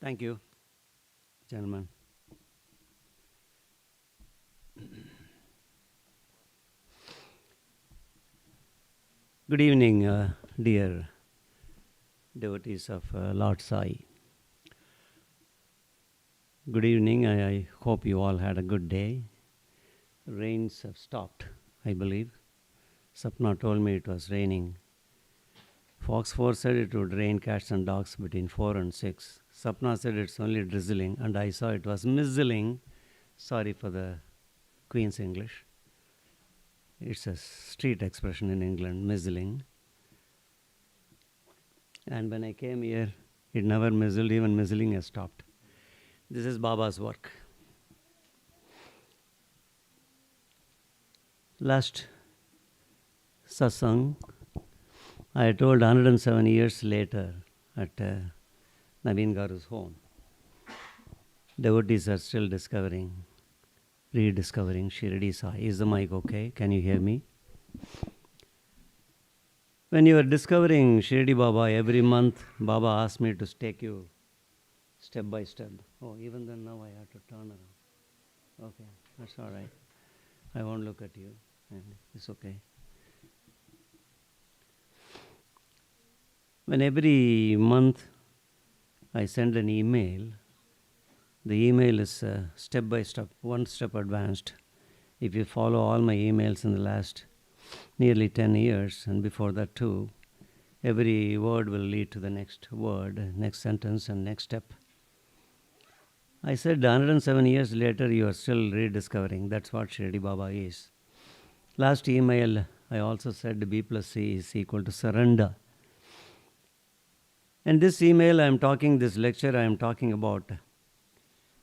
Thank you, gentlemen. Good evening, dear devotees of Lord Sai. Good evening. I hope you all had a good day. Rains have stopped, I believe. Sapna told me it was raining. Fox 4 said it would rain cats and dogs between 4 and 6. Sapna said it's only drizzling, and I saw it was mizzling. Sorry for the Queen's English. It's a street expression in England, mizzling. And when I came here, it never mizzled, even mizzling has stopped. This is Baba's work. Last satsang, I told 107 years later at Naveen Garu's home. Devotees are still rediscovering Shirdi Sai. Is the mic okay? Can you hear me? When you are discovering Shirdi Baba, every month Baba asked me to take you step by step. Oh, even then now I have to turn around. Okay, that's all right. I won't look at you. It's okay. When every month I send an email, the email is step by step, one step advanced. If you follow all my emails in the last nearly 10 years, and before that too, every word will lead to the next word, next sentence, and next step. I said 107 years later, you are still rediscovering. That's what Shirdi Baba is. Last email, I also said B plus C is equal to surrender. And this email this lecture I am talking about,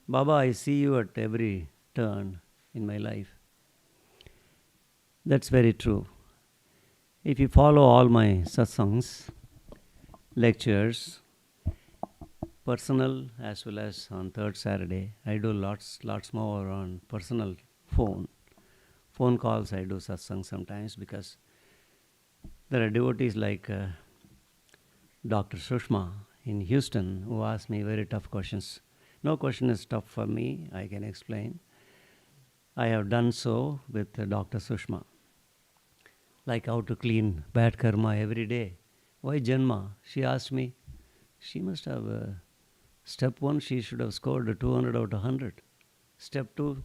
Baba, I see you at every turn in my life. That's very true. If you follow all my satsangs, lectures, personal as well as on third Saturday, I do lots more on personal phone calls. I do satsang sometimes because there are devotees like Dr. Sushma in Houston who ask me very tough questions. No question is tough for me, I can explain. I have done so with Dr. Sushma. Like how to clean bad karma every day. Why Janma? She asked me. She must have, step 1, she should have scored 200 out of 100. Step 2,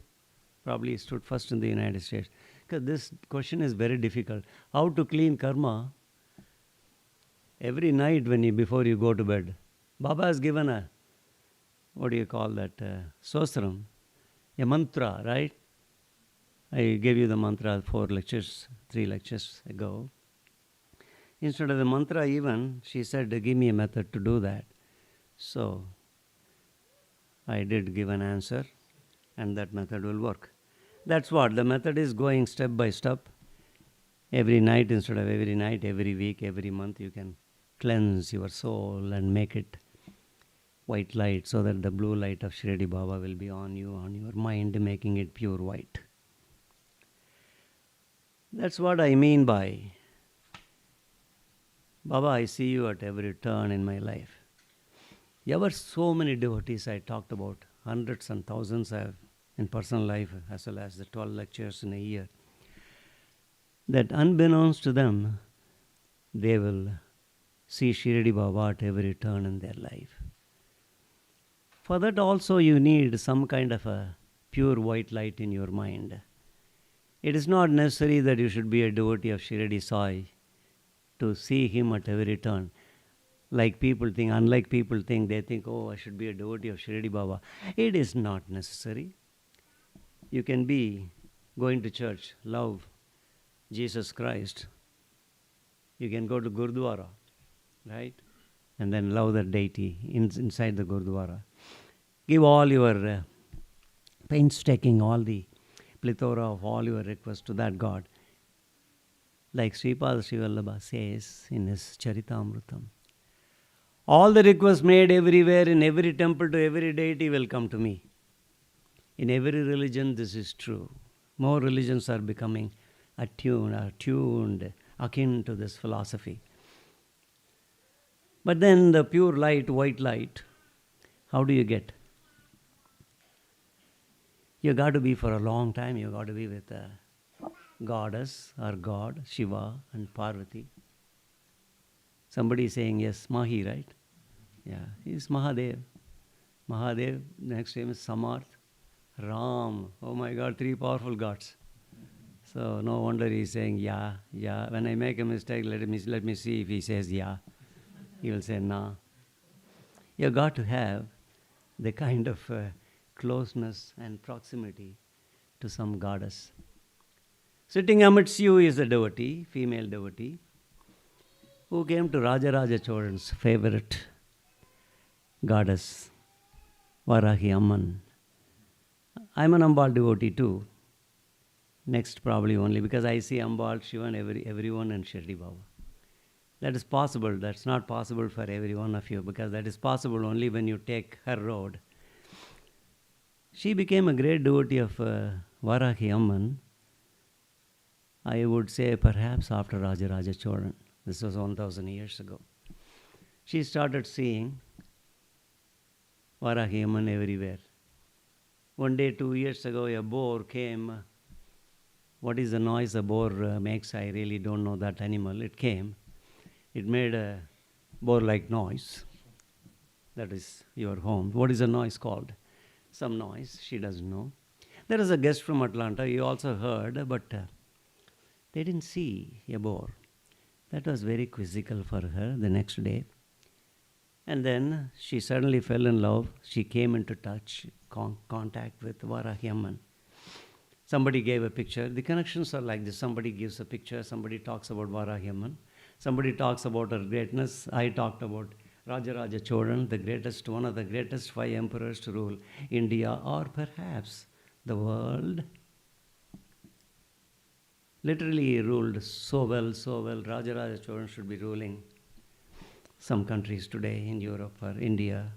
probably stood first in the United States. Because this question is very difficult. How to clean karma every night before you go to bed. Baba has given a, sostram, a mantra, right? I gave you the mantra 3 lectures ago. Instead of the mantra even, she said, give me a method to do that. So, I did give an answer, and that method will work. That's what, the method is going step by step. Every night instead of every night, every week, every month, you can cleanse your soul and make it white light so that the blue light of Shirdi Baba will be on you, on your mind, making it pure white. That's what I mean by, Baba, I see you at every turn in my life. There were so many devotees I talked about, hundreds and thousands I have in personal life, as well as the 12 lectures in a year, that unbeknownst to them, they will see Shirdi Baba at every turn in their life. For that also you need some kind of a pure white light in your mind. It is not necessary that you should be a devotee of Shirdi Sai to see him at every turn. Unlike people think, they think, oh, I should be a devotee of Shirdi Baba. It is not necessary. You can be going to church, love Jesus Christ. You can go to Gurdwara, right? And then love the deity inside the Gurdwara. Give all your painstaking, all the plethora of all your requests to that God. Like Sripad Srivallabha says in his Charitamrutam, all the requests made everywhere, in every temple to every deity will come to me. In every religion this is true. More religions are becoming attuned, akin to this philosophy. But then the pure light, white light, How do you get? You got to be for a long time, you got to be with a goddess or god, Shiva and Parvati. Somebody is saying yes, Mahi, right? Yeah, he's Mahadev. Mahadev, next name is Samarth. Ram, oh my God, three powerful gods. So no wonder he's saying yeah, yeah. When I make a mistake, let me see if he says yeah. He will say nah. You got to have the kind of closeness and proximity to some goddess. Sitting amidst you is a devotee, female devotee, who came to Rajaraja Cholan's favorite goddess, Varahi Amman. I'm an Ambal devotee too. Next probably only because I see Ambal, Shiva and everyone and Shirdi Baba. That is possible. That's not possible for every one of you because that is possible only when you take her road. She became a great devotee of Varahi Amman, I would say perhaps after Rajaraja Cholan. This was 1000 years ago. She started seeing Varahi Amman everywhere. One day, 2 years ago, a boar came. What is the noise a boar makes? I really don't know that animal. It came. It made a boar-like noise. That is your home. What is the noise called? Some noise. She doesn't know. There is a guest from Atlanta. He also heard, but they didn't see a boar. That was very quizzical for her the next day. And then she suddenly fell in love. She came into touch, contact with Varahi Amman. Somebody gave a picture. The connections are like this. Somebody gives a picture. Somebody talks about Varahi Amman. Somebody talks about her greatness. I talked about Rajaraja Cholan, the greatest, one of the greatest 5 emperors to rule India or perhaps the world. Literally he ruled so well. Rajaraja Cholan should be ruling some countries today in Europe or India.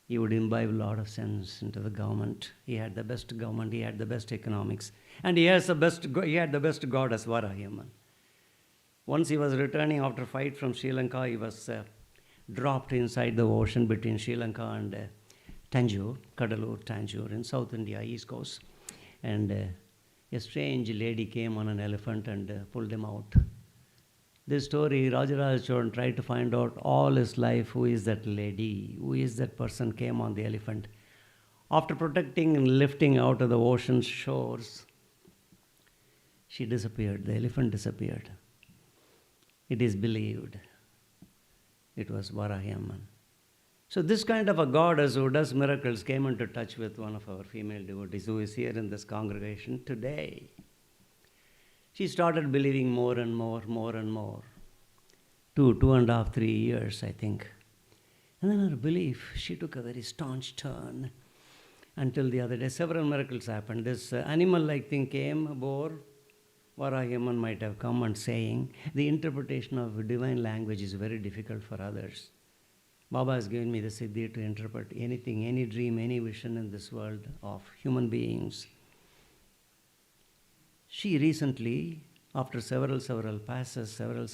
He would imbibe a lot of sense into the government. He had the best government. He had the best economics. And he had the best goddess, Varahi Amman. Once he was returning after a fight from Sri Lanka, he was dropped inside the ocean between Sri Lanka and Tanjore, Kadalur, Tanjore in South India, East Coast. And a strange lady came on an elephant and pulled him out. This story, Rajaraja Cholan tried to find out all his life, who is that lady, who is that person came on the elephant. After protecting and lifting out of the ocean shores, she disappeared, the elephant disappeared. It is believed it was Varahi Amman. So this kind of a goddess who does miracles came into touch with one of our female devotees who is here in this congregation today. She started believing more and more. 2.5, 3 years, I think. And then her belief, she took a very staunch turn until the other day. Several miracles happened. This animal-like thing came, a boar. Varahi Amman might have come and saying, the interpretation of divine language is very difficult for others. Baba has given me the siddhi to interpret anything, any dream, any vision in this world of human beings. She recently, after several passes, several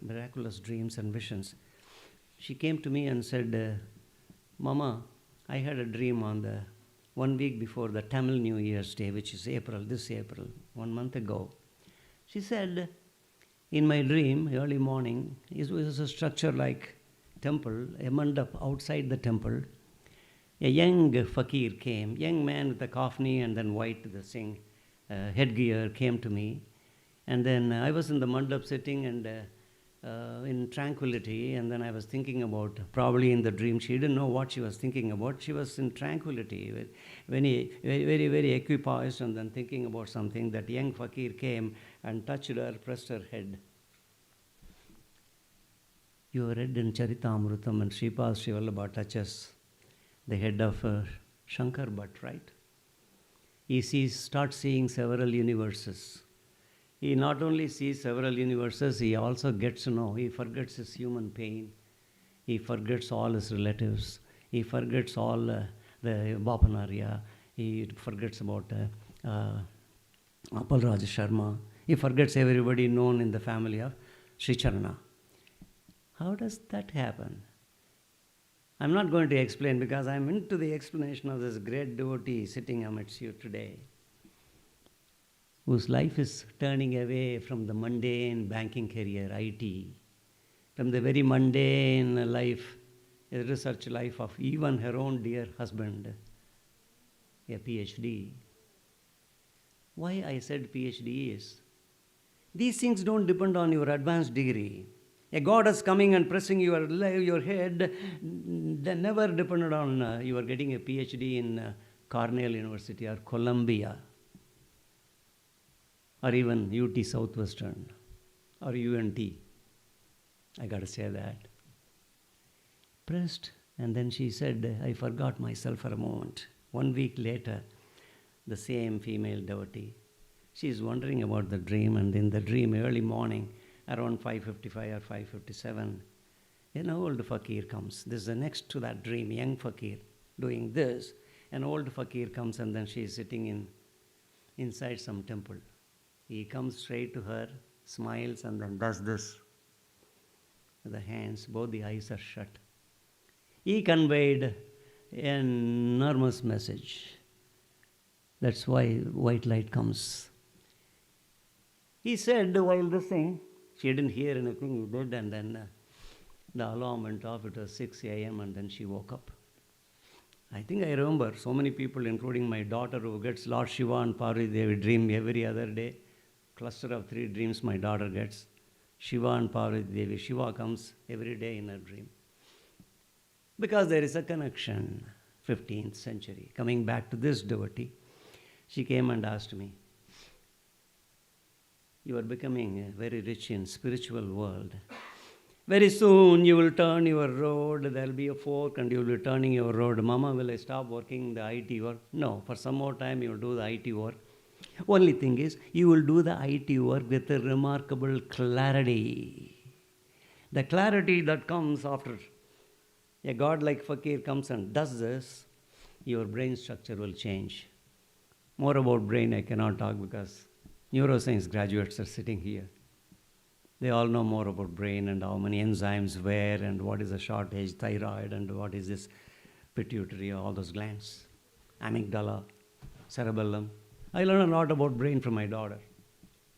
miraculous dreams and visions, she came to me and said, Mama, I had a dream on the 1 week before the Tamil New Year's Day, which is this April, 1 month ago. She said, in my dream, early morning, it was a structure like temple, a mandap outside the temple. A young fakir came, young man with a kafni and then white headgear came to me. And then I was in the mandap sitting and in tranquility, and then I was thinking about, probably in the dream, she didn't know what she was thinking about. She was in tranquility, very equipoised, and then thinking about something. That young fakir came and touched her, pressed her head. You read in Charitamrutam and Sripad Srivallabha touches the head of Shankar Bhatt, right? He starts seeing several universes. He not only sees several universes, he also gets to know. He forgets his human pain. He forgets all his relatives. He forgets all the Bapanarya. He forgets about Apal Raja Sharma. He forgets everybody known in the family of Sri Charana. How does that happen? I'm not going to explain because I'm into the explanation of this great devotee sitting amidst you today, whose life is turning away from the mundane banking career, IT, from the very mundane life, a research life of even her own dear husband, a PhD. Why I said PhD is, these things don't depend on your advanced degree. A goddess coming and pressing your head that never depended on you are getting a PhD in Cornell University or Columbia or even UT Southwestern or UNT. I got to say that. Pressed, and then she said, I forgot myself for a moment. 1 week later, the same female devotee, she is wondering about the dream, and in the dream, early morning, around 5:55 or 5:57, an old fakir comes. This is the next to that dream, young fakir doing this. An old fakir comes, and then she is sitting inside some temple. He comes straight to her, smiles, and then does this with the hands. Both the eyes are shut. He conveyed an enormous message. That's why white light comes. He said while listening, she didn't hear anything he did, and then the alarm went off. It was 6 a.m. and then she woke up. I think I remember so many people, including my daughter, who gets Lord Shiva and Parvati Devi dream every other day. Cluster of 3 dreams my daughter gets. Shiva and Parvati Devi. Shiva comes every day in her dream. Because there is a connection, 15th century. Coming back to this devotee, she came and asked me, you are becoming very rich in spiritual world. Very soon you will turn your road, there will be a fork and you will be turning your road. Mama, will I stop working the IT work? No, for some more time you will do the IT work. Only thing is, you will do the IT work with a remarkable clarity. The clarity that comes after a god like fakir comes and does this, your brain structure will change. More about brain I cannot talk because neuroscience graduates are sitting here. They all know more about brain and how many enzymes where and what is a shortage, thyroid, and what is this pituitary, all those glands, amygdala, cerebellum. I learn a lot about brain from my daughter.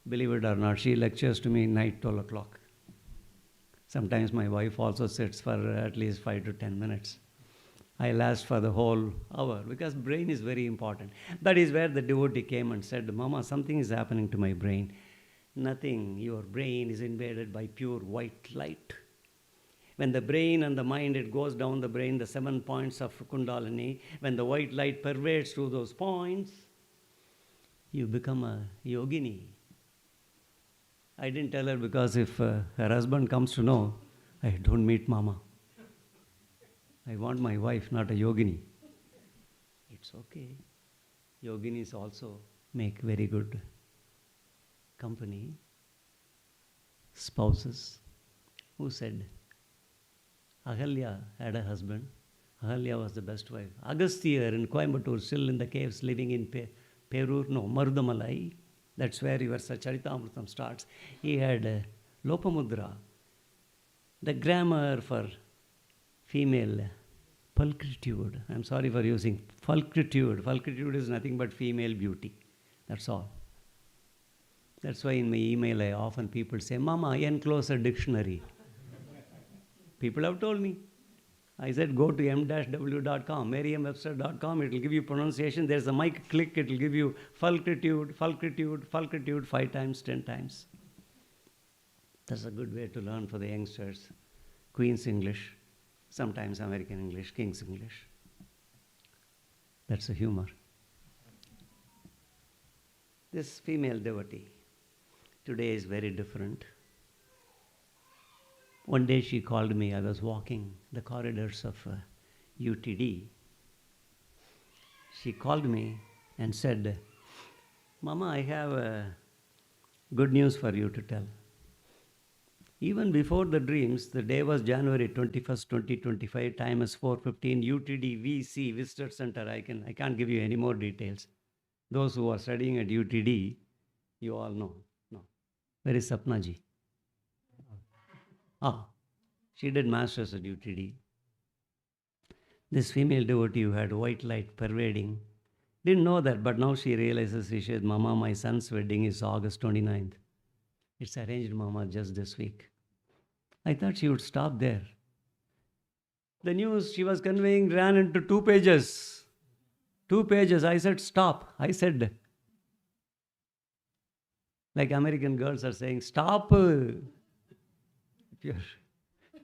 Believe it or not, she lectures to me night 12 o'clock. Sometimes my wife also sits for at least 5 to 10 minutes. I last for the whole hour because brain is very important. That is where the devotee came and said, Mama, something is happening to my brain. Nothing. Your brain is invaded by pure white light. When the brain and the mind, it goes down the brain, the 7 points of Kundalini, when the white light pervades through those points, you become a yogini. I didn't tell her because if her husband comes to know, I don't meet Mama. I want my wife, not a yogini. It's okay. Yoginis also make very good company. Spouses. Who said? Ahalya had a husband. Ahalya was the best wife. Agastya in Coimbatore, still in the caves, living in Perur, no, Marudamalai. That's where your Charitamritam starts. He had Lopamudra, the grammar for female pulchritude. I'm sorry for using pulchritude. Pulchritude is nothing but female beauty. That's all. That's why in my email I often people say, Mama, enclose a dictionary. People have told me. I said, go to m-w.com, merriam-webster.com. It will give you pronunciation. There's a mic click. It will give you fulchritude, fulchritude, fulchritude 5 times, 10 times. That's a good way to learn for the youngsters. Queen's English, sometimes American English, King's English. That's a humor. This female devotee today is very different. One day she called me. I was walking the corridors of UTD. She called me and said, Mama, I have good news for you to tell. Even before the dreams, the day was January 21st, 2025, time is 4:15, UTD VC, Visitor Center. I can't give you any more details. Those who are studying at UTD, you all know. No. Where is Sapna ji? She did masters at UTD. This female devotee who had white light pervading didn't know that, but now she realizes. She said, Mama, my son's wedding is August 29th. It's arranged, Mama, just this week. I thought she would stop there. The news she was conveying ran into 2 pages. 2 pages. I said, stop. I said, like American girls are saying, stop. If you're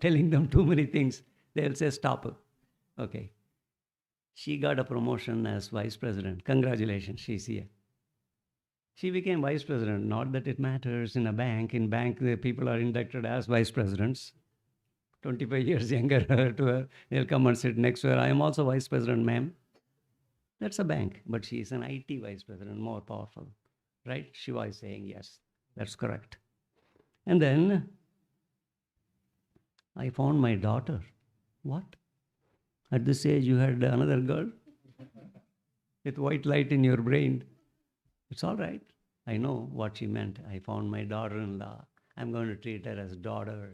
telling them too many things, they'll say, stop. Okay. She got a promotion as vice president. Congratulations, she's here. She became vice president. Not that it matters in a bank. In bank, the people are inducted as vice presidents. 25 years younger to her. They'll come and sit next to her. I am also vice president, ma'am. That's a bank. But she is an IT vice president, more powerful. Right? Shiva is saying, yes, that's correct. And then I found my daughter. What? At this age, you had another girl with white light in your brain. It's all right. I know what she meant. I found my daughter-in-law. I'm going to treat her as daughter.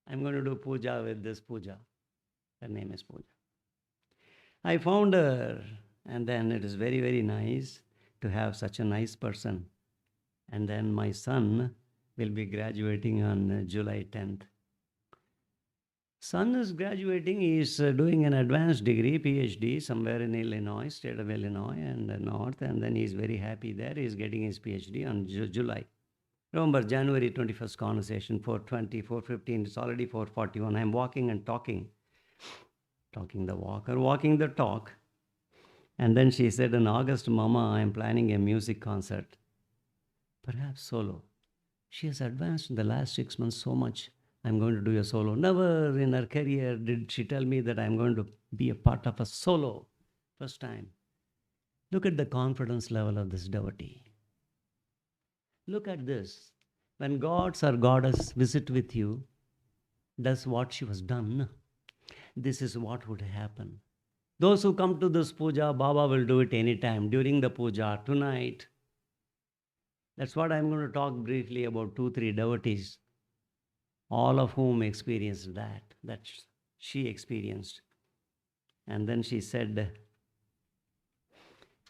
I'm going to do puja with this puja. Her name is Puja. I found her, and then it is very, very nice to have such a nice person. And then my son will be graduating on July 10th. Son is graduating. He is doing an advanced degree, PhD, somewhere in Illinois, state of Illinois and the north. And then he is very happy there. He is getting his PhD on July. Remember, January 21st conversation, 4:20, 4:15. It's already 4:41. I'm walking and talking the walk or walking the talk. And then she said, in August, Mama, I'm planning a music concert. Perhaps solo. She has advanced in the last 6 months so much. I'm going to do a solo. Never in her career did she tell me that I'm going to be a part of a solo. First time. Look at the confidence level of this devotee. Look at this. When gods or goddess visit with you, does what she was done. This is what would happen. Those who come to this puja, Baba will do it anytime, during the puja, tonight. That's what I'm going to talk briefly about 2-3 devotees, all of whom experienced that she experienced. And then she said,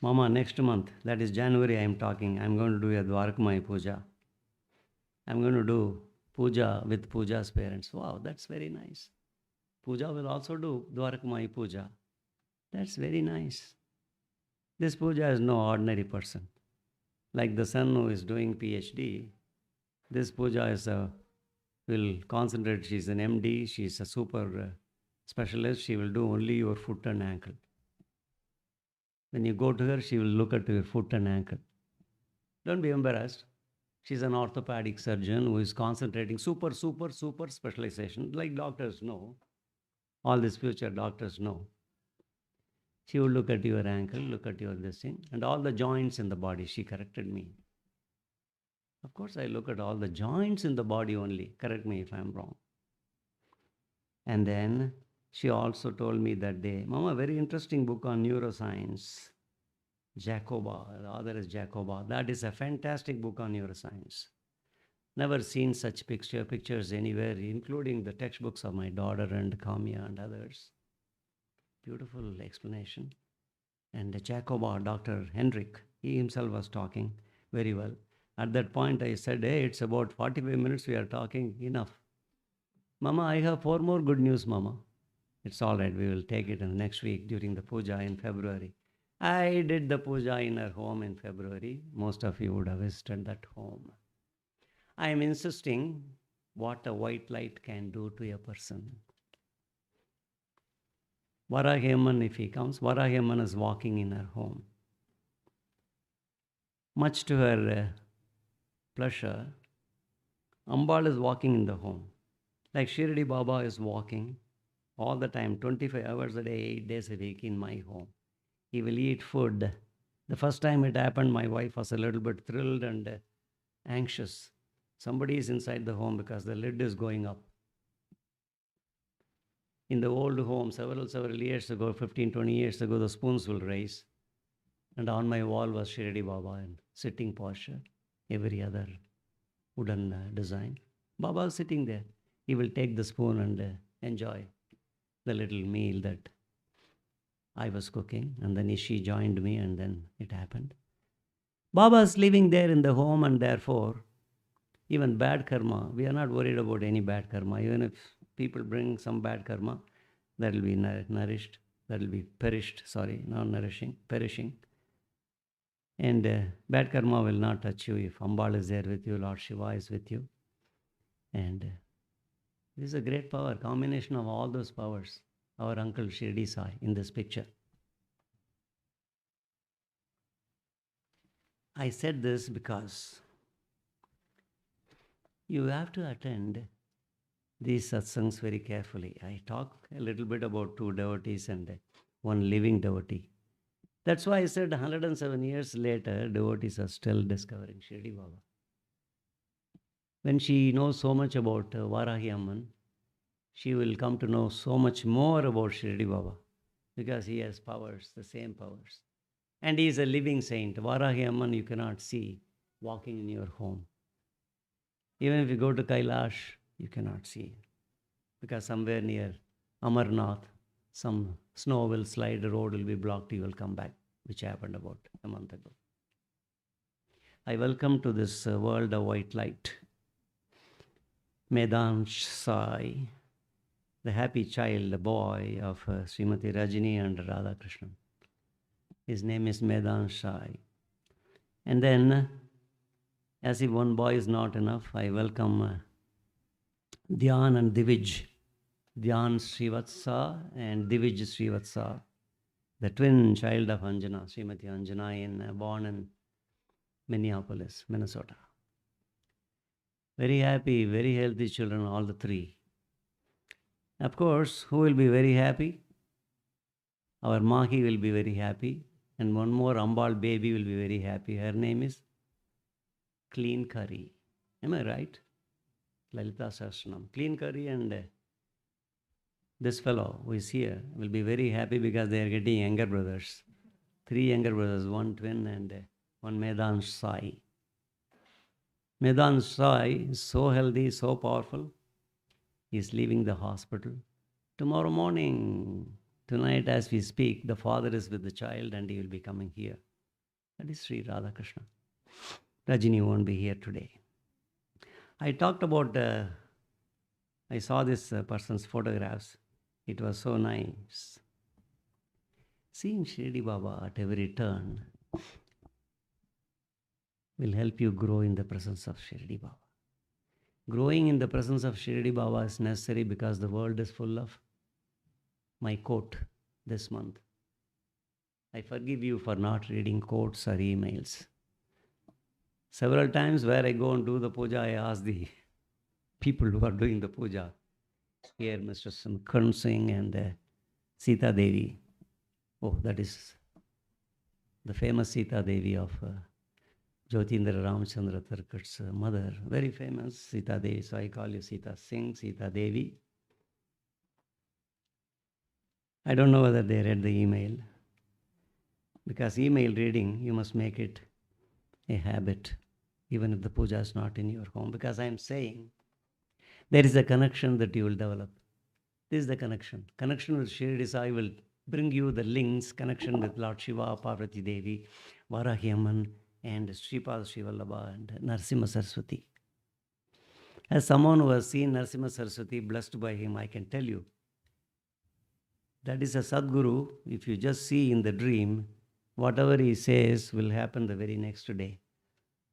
Mama, next month, that is January I'm talking, I'm going to do a Dwarakamayi puja. I'm going to do puja with Puja's parents. Wow, that's very nice. Puja will also do Dwarakamayi puja. That's very nice. This puja is no ordinary person. Like the son who is doing PhD, this puja is will concentrate. She's an MD, she's a super specialist. She will do only your foot and ankle. When you go to her, she will look at your foot and ankle. Don't be embarrassed. She's an orthopedic surgeon who is concentrating super specialization. Like doctors know. All these future doctors know. She will look at your ankle, look at your this thing, and all the joints in the body. She corrected me. Of course, I look at all the joints in the body only. Correct me if I'm wrong. And then she also told me that day, Mama, very interesting book on neuroscience. Jacoba, the author is Jacoba. That is a fantastic book on neuroscience. Never seen such pictures anywhere, including the textbooks of my daughter and Kamya and others. Beautiful explanation. And Jacoba, Dr. Hendrik, he himself was talking very well. At that point, I said, hey, it's about 45 minutes we are talking, enough. Mama, I have 4 more good news, Mama. It's all right, we will take it in the next week during the puja in February. I did the puja in her home in February. Most of you would have visited that home. I am insisting what a white light can do to a person. Varahaman, if he comes, Varahaman is walking in her home. Much to her pleasure, Ambal is walking in the home. Like Shirdi Baba is walking all the time, 25 hours a day, 8 days a week in my home. He will eat food. The first time it happened, my wife was a little bit thrilled and anxious. Somebody is inside the home because the lid is going up. In the old home, several years ago, 15, 20 years ago, the spoons will raise. And on my wall was Shirdi Baba in sitting posture, every other wooden design. Baba is sitting there. He will take the spoon and enjoy the little meal that I was cooking, and then she joined me, and then it happened. Baba's living there in the home, and therefore, even bad karma, we are not worried about any bad karma. Even if people bring some bad karma, that will be nourished, that will be perished, sorry, not nourishing, perishing. And bad karma will not touch you if Ambal is there with you, Lord Shiva is with you. And this is a great power, combination of all those powers. Our uncle Shirdi Sai in this picture. I said this because you have to attend these satsangs very carefully. I talk a little bit about two devotees and one living devotee. That's why I said 107 years later, devotees are still discovering Shirdi Baba. When she knows so much about Varahi Amman, she will come to know so much more about Shirdi Baba because he has powers, the same powers. And he is a living saint. Varahi Amman you cannot see walking in your home. Even if you go to Kailash, you cannot see because somewhere near Amarnath, some snow will slide, the road will be blocked, you will come back, which happened about a month ago. I welcome to this world of white light Medansh Sai, the happy child, the boy of Srimati Rajini and Radha Krishnan. His name is Medansh Sai. And then, as if one boy is not enough, I welcome Dhyan and Divij. Dhyan Srivatsa and Divij Srivatsa, the twin child of Anjana, Srimati Anjana, born in Minneapolis, Minnesota. Very happy, very healthy children, all the three. Of course, who will be very happy? Our Mahi will be very happy. And one more Ambal baby will be very happy. Her name is Clean Curry. Am I right? Lalita Sahasranam. Clean Curry and this fellow who is here will be very happy because they are getting younger brothers. 3 younger brothers, 1 twin and one Medan Sai. Medan Sai is so healthy, so powerful. He is leaving the hospital. Tomorrow morning, tonight as we speak, the father is with the child and he will be coming here. That is Sri Radha Krishna. Rajini won't be here today. I talked about, I saw this person's photographs. It was so nice. Seeing Shirdi Baba at every turn will help you grow in the presence of Shirdi Baba. Growing in the presence of Shirdi Baba is necessary because the world is full of my quote this month. I forgive you for not reading quotes or emails. Several times where I go and do the puja, I ask the people who are doing the puja, here Mr. Karan Singh and Sita Devi. Oh, that is the famous Sita Devi of Jyotindra Ramchandra Tarkat's mother. Very famous Sita Devi. So I call you Sita Singh, Sita Devi. I don't know whether they read the email. Because email reading, you must make it a habit, even if the puja is not in your home. Because I am saying, there is a connection that you will develop. This is the connection. Connection with Shirdi Sai will bring you the links, connection with Lord Shiva, Parvati Devi, Varahi Amman, and Sripad Srivallabha and Narasimha Saraswati. As someone who has seen Narasimha Saraswati, blessed by him, I can tell you, that is a Sadguru. If you just see in the dream, whatever he says will happen the very next day.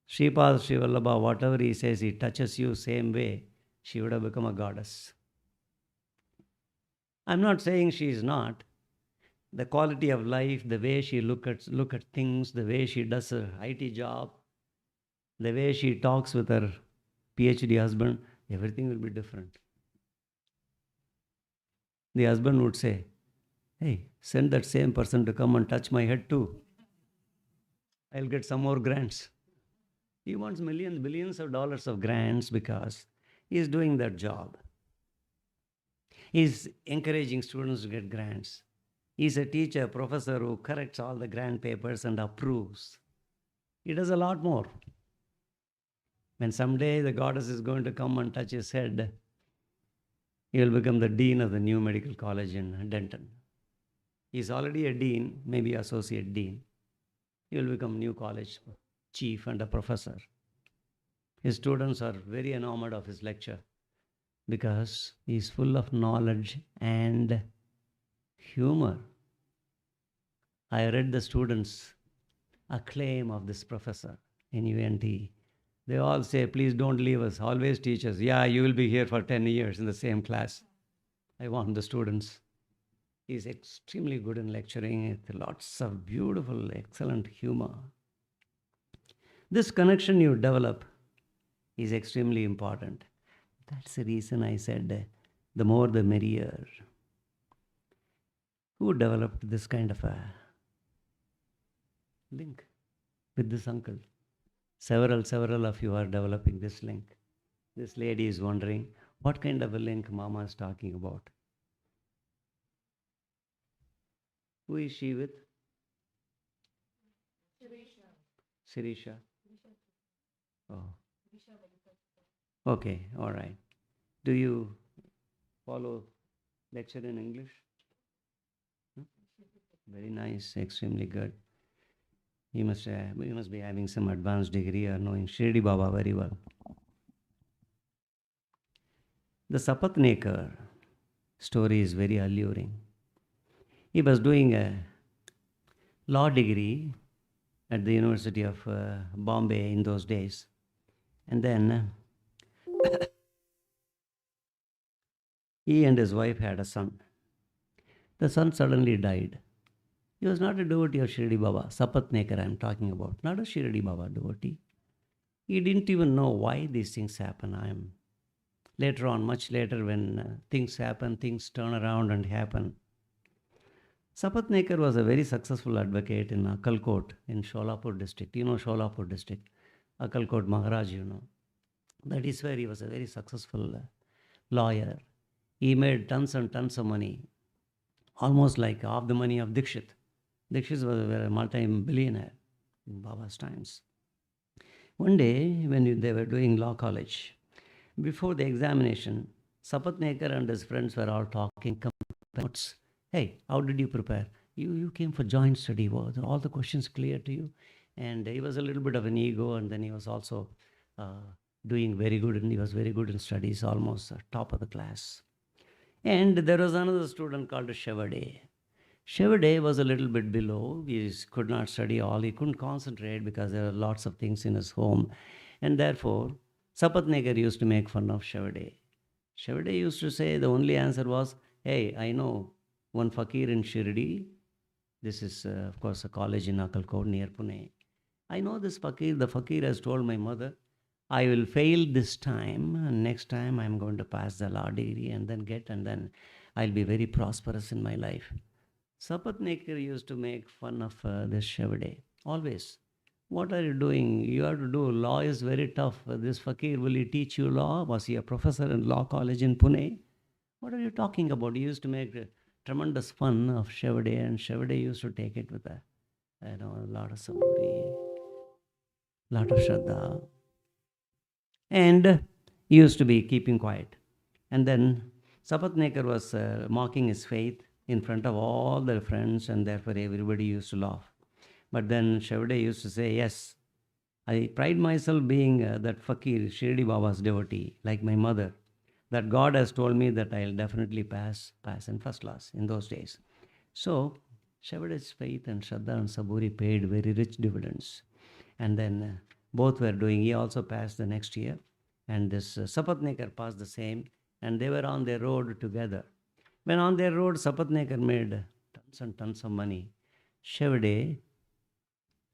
Sripad Srivallabha, whatever he says, he touches you same way, she would have become a goddess. I'm not saying she is not. The quality of life, the way she look at things, the way she does her IT job, the way she talks with her PhD husband, everything will be different. The husband would say, hey, send that same person to come and touch my head too. I'll get some more grants. He wants millions, billions of dollars of grants because he is doing that job. He is encouraging students to get grants. He is a teacher, professor who corrects all the grant papers and approves. He does a lot more. When someday the goddess is going to come and touch his head, he will become the dean of the new medical college in Denton. He's already a dean, maybe associate dean. He will become new college chief and a professor. His students are very enamored of his lecture because he's full of knowledge and humor. I read the students' acclaim of this professor in UNT. They all say, please don't leave us, always teach us. Yeah, you will be here for 10 years in the same class. I want the students. He's extremely good in lecturing with lots of beautiful, excellent humor. This connection you develop is extremely important. That's the reason I said the more the merrier. Who developed this kind of a link with this uncle? Several of you are developing this link. This lady is wondering what kind of a link Mama is talking about. Who is she with? Sirisha. Oh. Okay, all right. Do you follow lecture in English? Very nice, extremely good. You must be having some advanced degree or knowing Shirdi Baba very well. The Sapatnekar story is very alluring. He was doing a law degree at the University of Bombay in those days. And then he and his wife had a son. The son suddenly died. He was not a devotee of Shirdi Baba, Sapatnekar I am talking about, not a Shirdi Baba devotee. He didn't even know why these things happen. Later on, much later, when things happen, things turn around and happen. Sapatnekar was a very successful advocate in Akalkot in Sholapur district. You know Sholapur district, Akalkot Maharaj, you know. That is where he was a very successful lawyer. He made tons and tons of money, almost like half the money of Dikshit. Dikshit was a multi-billionaire in Baba's times. One day, when they were doing law college, before the examination, Sapatnekar and his friends were all talking notes. Hey, how did you prepare? You came for joint study. Were all the questions clear to you? And he was a little bit of an ego, and then he was also doing very good, and he was very good in studies, almost top of the class. And there was another student called Shevade. Shevade was a little bit below. He could not study all. He couldn't concentrate because there were lots of things in his home. And therefore, Sapatnekar used to make fun of Shevade. Shevade used to say the only answer was, hey, I know one fakir in Shirdi. This is, of course, a college in Akalkot near Pune. I know this fakir. The fakir has told my mother, I will fail this time, and next time I'm going to pass the law degree and then I'll be very prosperous in my life. Sapatnekar used to make fun of this Shevade, always. What are you doing? You have to do, law is very tough. This fakir, will he teach you law? Was he a professor in law college in Pune? What are you talking about? He used to make tremendous fun of Shevade, and Shevade used to take it with a lot of saburi, lot of shraddha. And he used to be keeping quiet. And then Sapatnekar was mocking his faith in front of all their friends, and therefore everybody used to laugh. But then Shevade used to say, yes, I pride myself being that fakir, Shirdi Baba's devotee, like my mother, that God has told me that I'll definitely pass in first class in those days. So Shevade's faith and Shraddha and Saburi paid very rich dividends. And then both were doing, he also passed the next year, and this Sapatnekar passed the same, and they were on their road together. When on their road, Sapatnekar made tons and tons of money. Shevade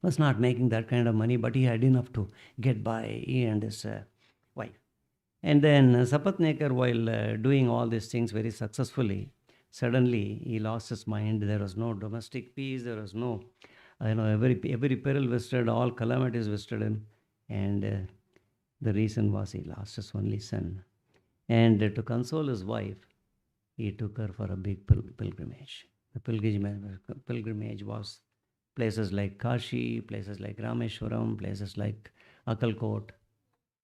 was not making that kind of money, but he had enough to get by, he and his wife. And then Sapatnekar, while doing all these things very successfully, suddenly he lost his mind. There was no domestic peace. There was no, every peril visited, all calamities visited him. And the reason was he lost his only son. And to console his wife, he took her for a big pilgrimage. The pilgrimage was places like Kashi, places like Rameshwaram, places like Akalkot,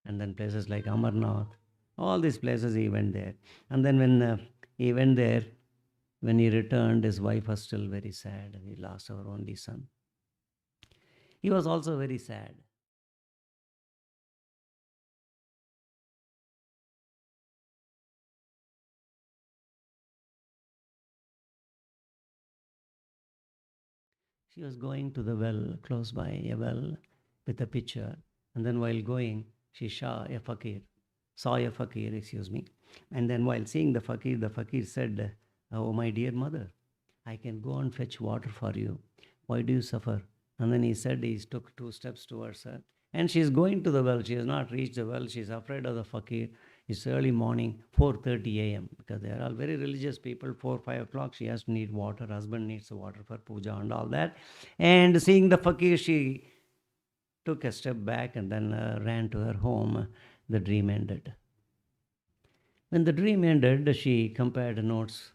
and then places like Amarnath. All these places he went there. And then when he went there, When he returned, his wife was still very sad. He lost our only son. He was also very sad. She was going to the well, close by a well, with a pitcher, and then while going, she saw a fakir, excuse me. And then while seeing the fakir said, "Oh, my dear mother, I can go and fetch water for you. Why do you suffer?" And then he said he took 2 steps towards her. And she's going to the well. She has not reached the well. She's afraid of the fakir. It's early morning, 4:30 a.m. because they are all very religious people. 4, 5 o'clock, she has to need water. Husband needs the water for puja and all that. And seeing the fakir, she took a step back and then ran to her home. The dream ended. When the dream ended, she compared notes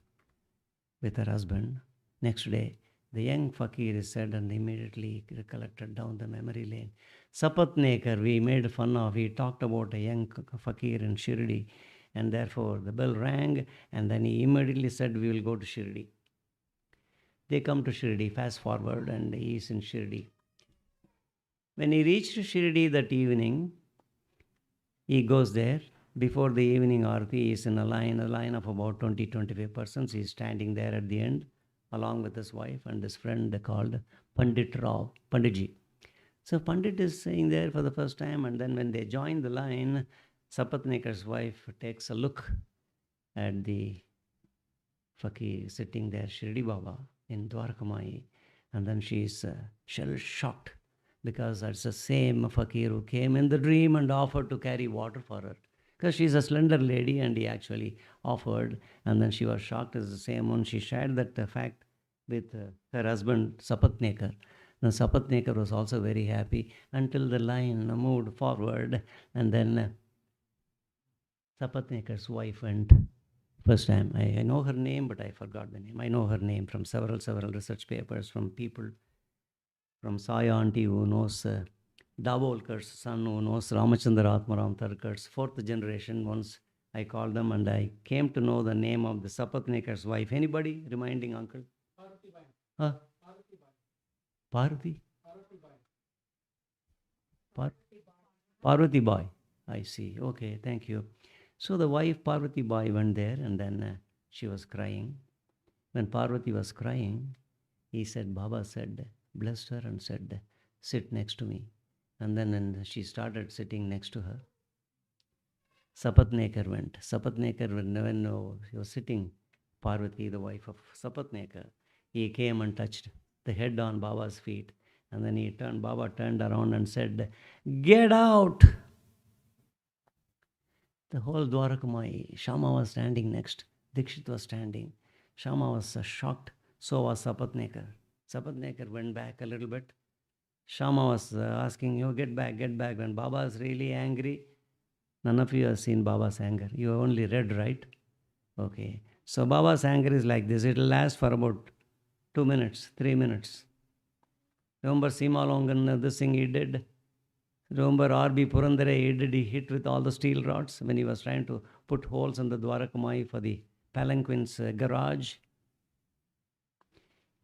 with her husband. Next day, the young fakir is said and immediately recollected down the memory lane. Sapatnekar, we made fun of, he talked about a young fakir in Shirdi, and therefore the bell rang, and then he immediately said, "We will go to Shirdi." They come to Shirdi, fast forward, and he is in Shirdi. When he reached Shirdi that evening, he goes there. Before the evening arati, he is in a line of about 20-25 persons. He is standing there at the end, along with his wife and his friend called Panditji. So Pandit is saying there for the first time, and then when they join the line, Sapatnekar's wife takes a look at the fakir sitting there, Shirdi Baba in Dwarakamayi, and then she is shell shocked because that's the same fakir who came in the dream and offered to carry water for her. Because she's a slender lady and he actually offered, and then she was shocked as the same one. She shared that fact with her husband Sapatnekar. Now Sapatnekar was also very happy until the line moved forward, and then Sapatnekar's wife went. First time, I know her name, but I forgot the name. I know her name from several research papers, from people, from Saya auntie who knows Davolkar's son, who knows Ramachandra Atmaram Tarkar's 4th generation. Once I called them and I came to know the name of the Sapatnekar's wife. Anybody reminding uncle? Huh? Parvati? Parvati Bai. I see. Okay, thank you. So the wife Parvati Bai went there, and then she was crying. When Parvati was crying, he said, Baba said, blessed her and said, sit next to me. And then she started sitting next to her. Sapatnekar went. Sapatnekar, when he was sitting, Parvati, the wife of Sapatnekar, he came and touched the head on Baba's feet. And then Baba turned around and said, get out! The whole Dwarakamayi, Shama was standing next. Dikshit was standing. Shama was shocked. So was Sapatnekar. Sapatnekar went back a little bit. Shama was asking, you get back, get back. When Baba is really angry, none of you have seen Baba's anger. You have only read, right? Okay. So Baba's anger is like this. It will last for about 2 minutes, 3 minutes. Remember Sima Longan, this thing he did? Remember R.B. Purandare, he hit with all the steel rods when he was trying to put holes in the Dwarakamayi for the palanquin's garage?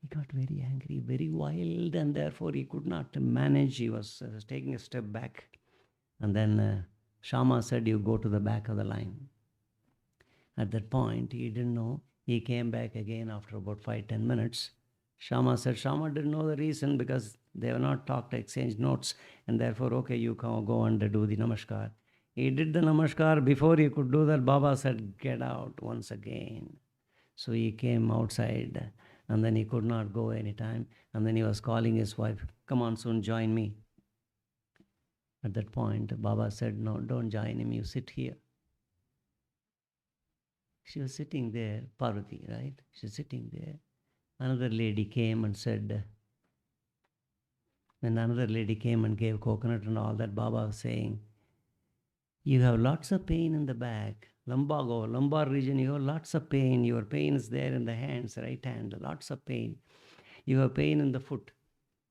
He got very angry, very wild, and therefore he could not manage. He was taking a step back. And then Shama said, you go to the back of the line. At that point, he didn't know. He came back again after about 5-10 minutes. Shama said, Shama didn't know the reason because they have not talked, exchanged notes, and therefore, okay, you go and do the namaskar. He did the namaskar. Before he could do that, Baba said, get out once again. So he came outside, and then he could not go anytime. And then he was calling his wife, come on, soon join me. At that point, Baba said, no, don't join him, you sit here. She was sitting there, Parvati, right? She's sitting there. Another lady came and said, when another lady came and gave coconut and all that, Baba was saying, you have lots of pain in the back. Lumbar region, you have lots of pain. Your pain is there in the hands, right hand, lots of pain. You have pain in the foot.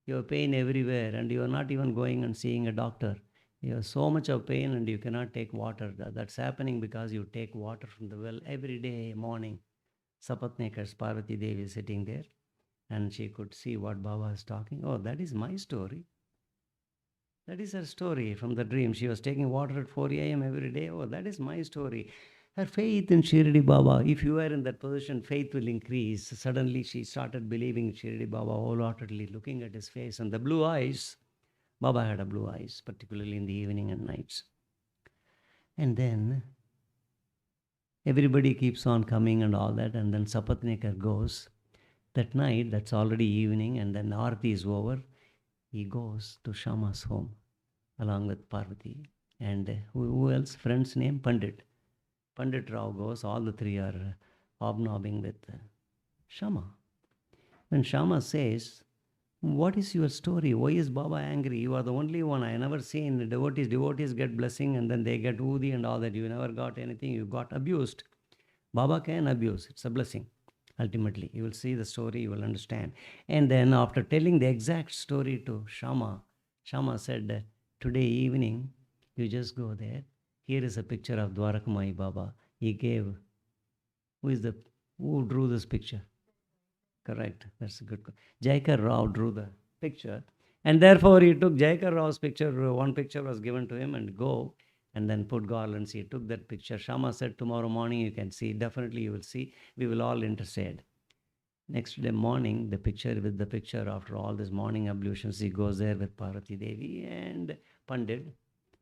You have pain everywhere, and you are not even going and seeing a doctor. You have so much of pain and you cannot take water. That's happening because you take water from the well every day morning. Sapatnekar's Parvati Devi sitting there, and she could see what Baba is talking. Oh, that is my story. That is her story from the dream. She was taking water at 4 a.m. every day. Oh, that is my story. Her faith in Shirdi Baba, if you are in that position, faith will increase. Suddenly she started believing in Shirdi Baba wholeheartedly, looking at his face and the blue eyes. Baba had a blue eyes, particularly in the evening and nights. And then everybody keeps on coming and all that, and then Sapatnekar goes. That night, that's already evening, and then Aarti is over. He goes to Shama's home along with Parvati. And who else? Friend's name? Pandit. Pandit Rao goes. All the three are hobnobbing with Shama. When Shama says, "What is your story? Why is Baba angry? You are the only one. I never seen devotees. Devotees get blessing and then they get udi and all that. You never got anything. You got abused. Baba can abuse. It's a blessing. Ultimately, you will see the story, you will understand." And then after telling the exact story to Shama, Shama said, "Today evening, you just go there. Here is a picture of Dwarakamayi Baba. He gave, who drew this picture?" Correct. That's a good question. Jaikar Rao drew the picture. And therefore, he took Jaikar Rao's picture. One picture was given to him and go and then put garlands. He took that picture. Shama said, "Tomorrow morning you can see. Definitely you will see. We will all intercede." Next day morning, the picture with the picture, after all this morning ablutions, he goes there with Parvati Devi and Pandit.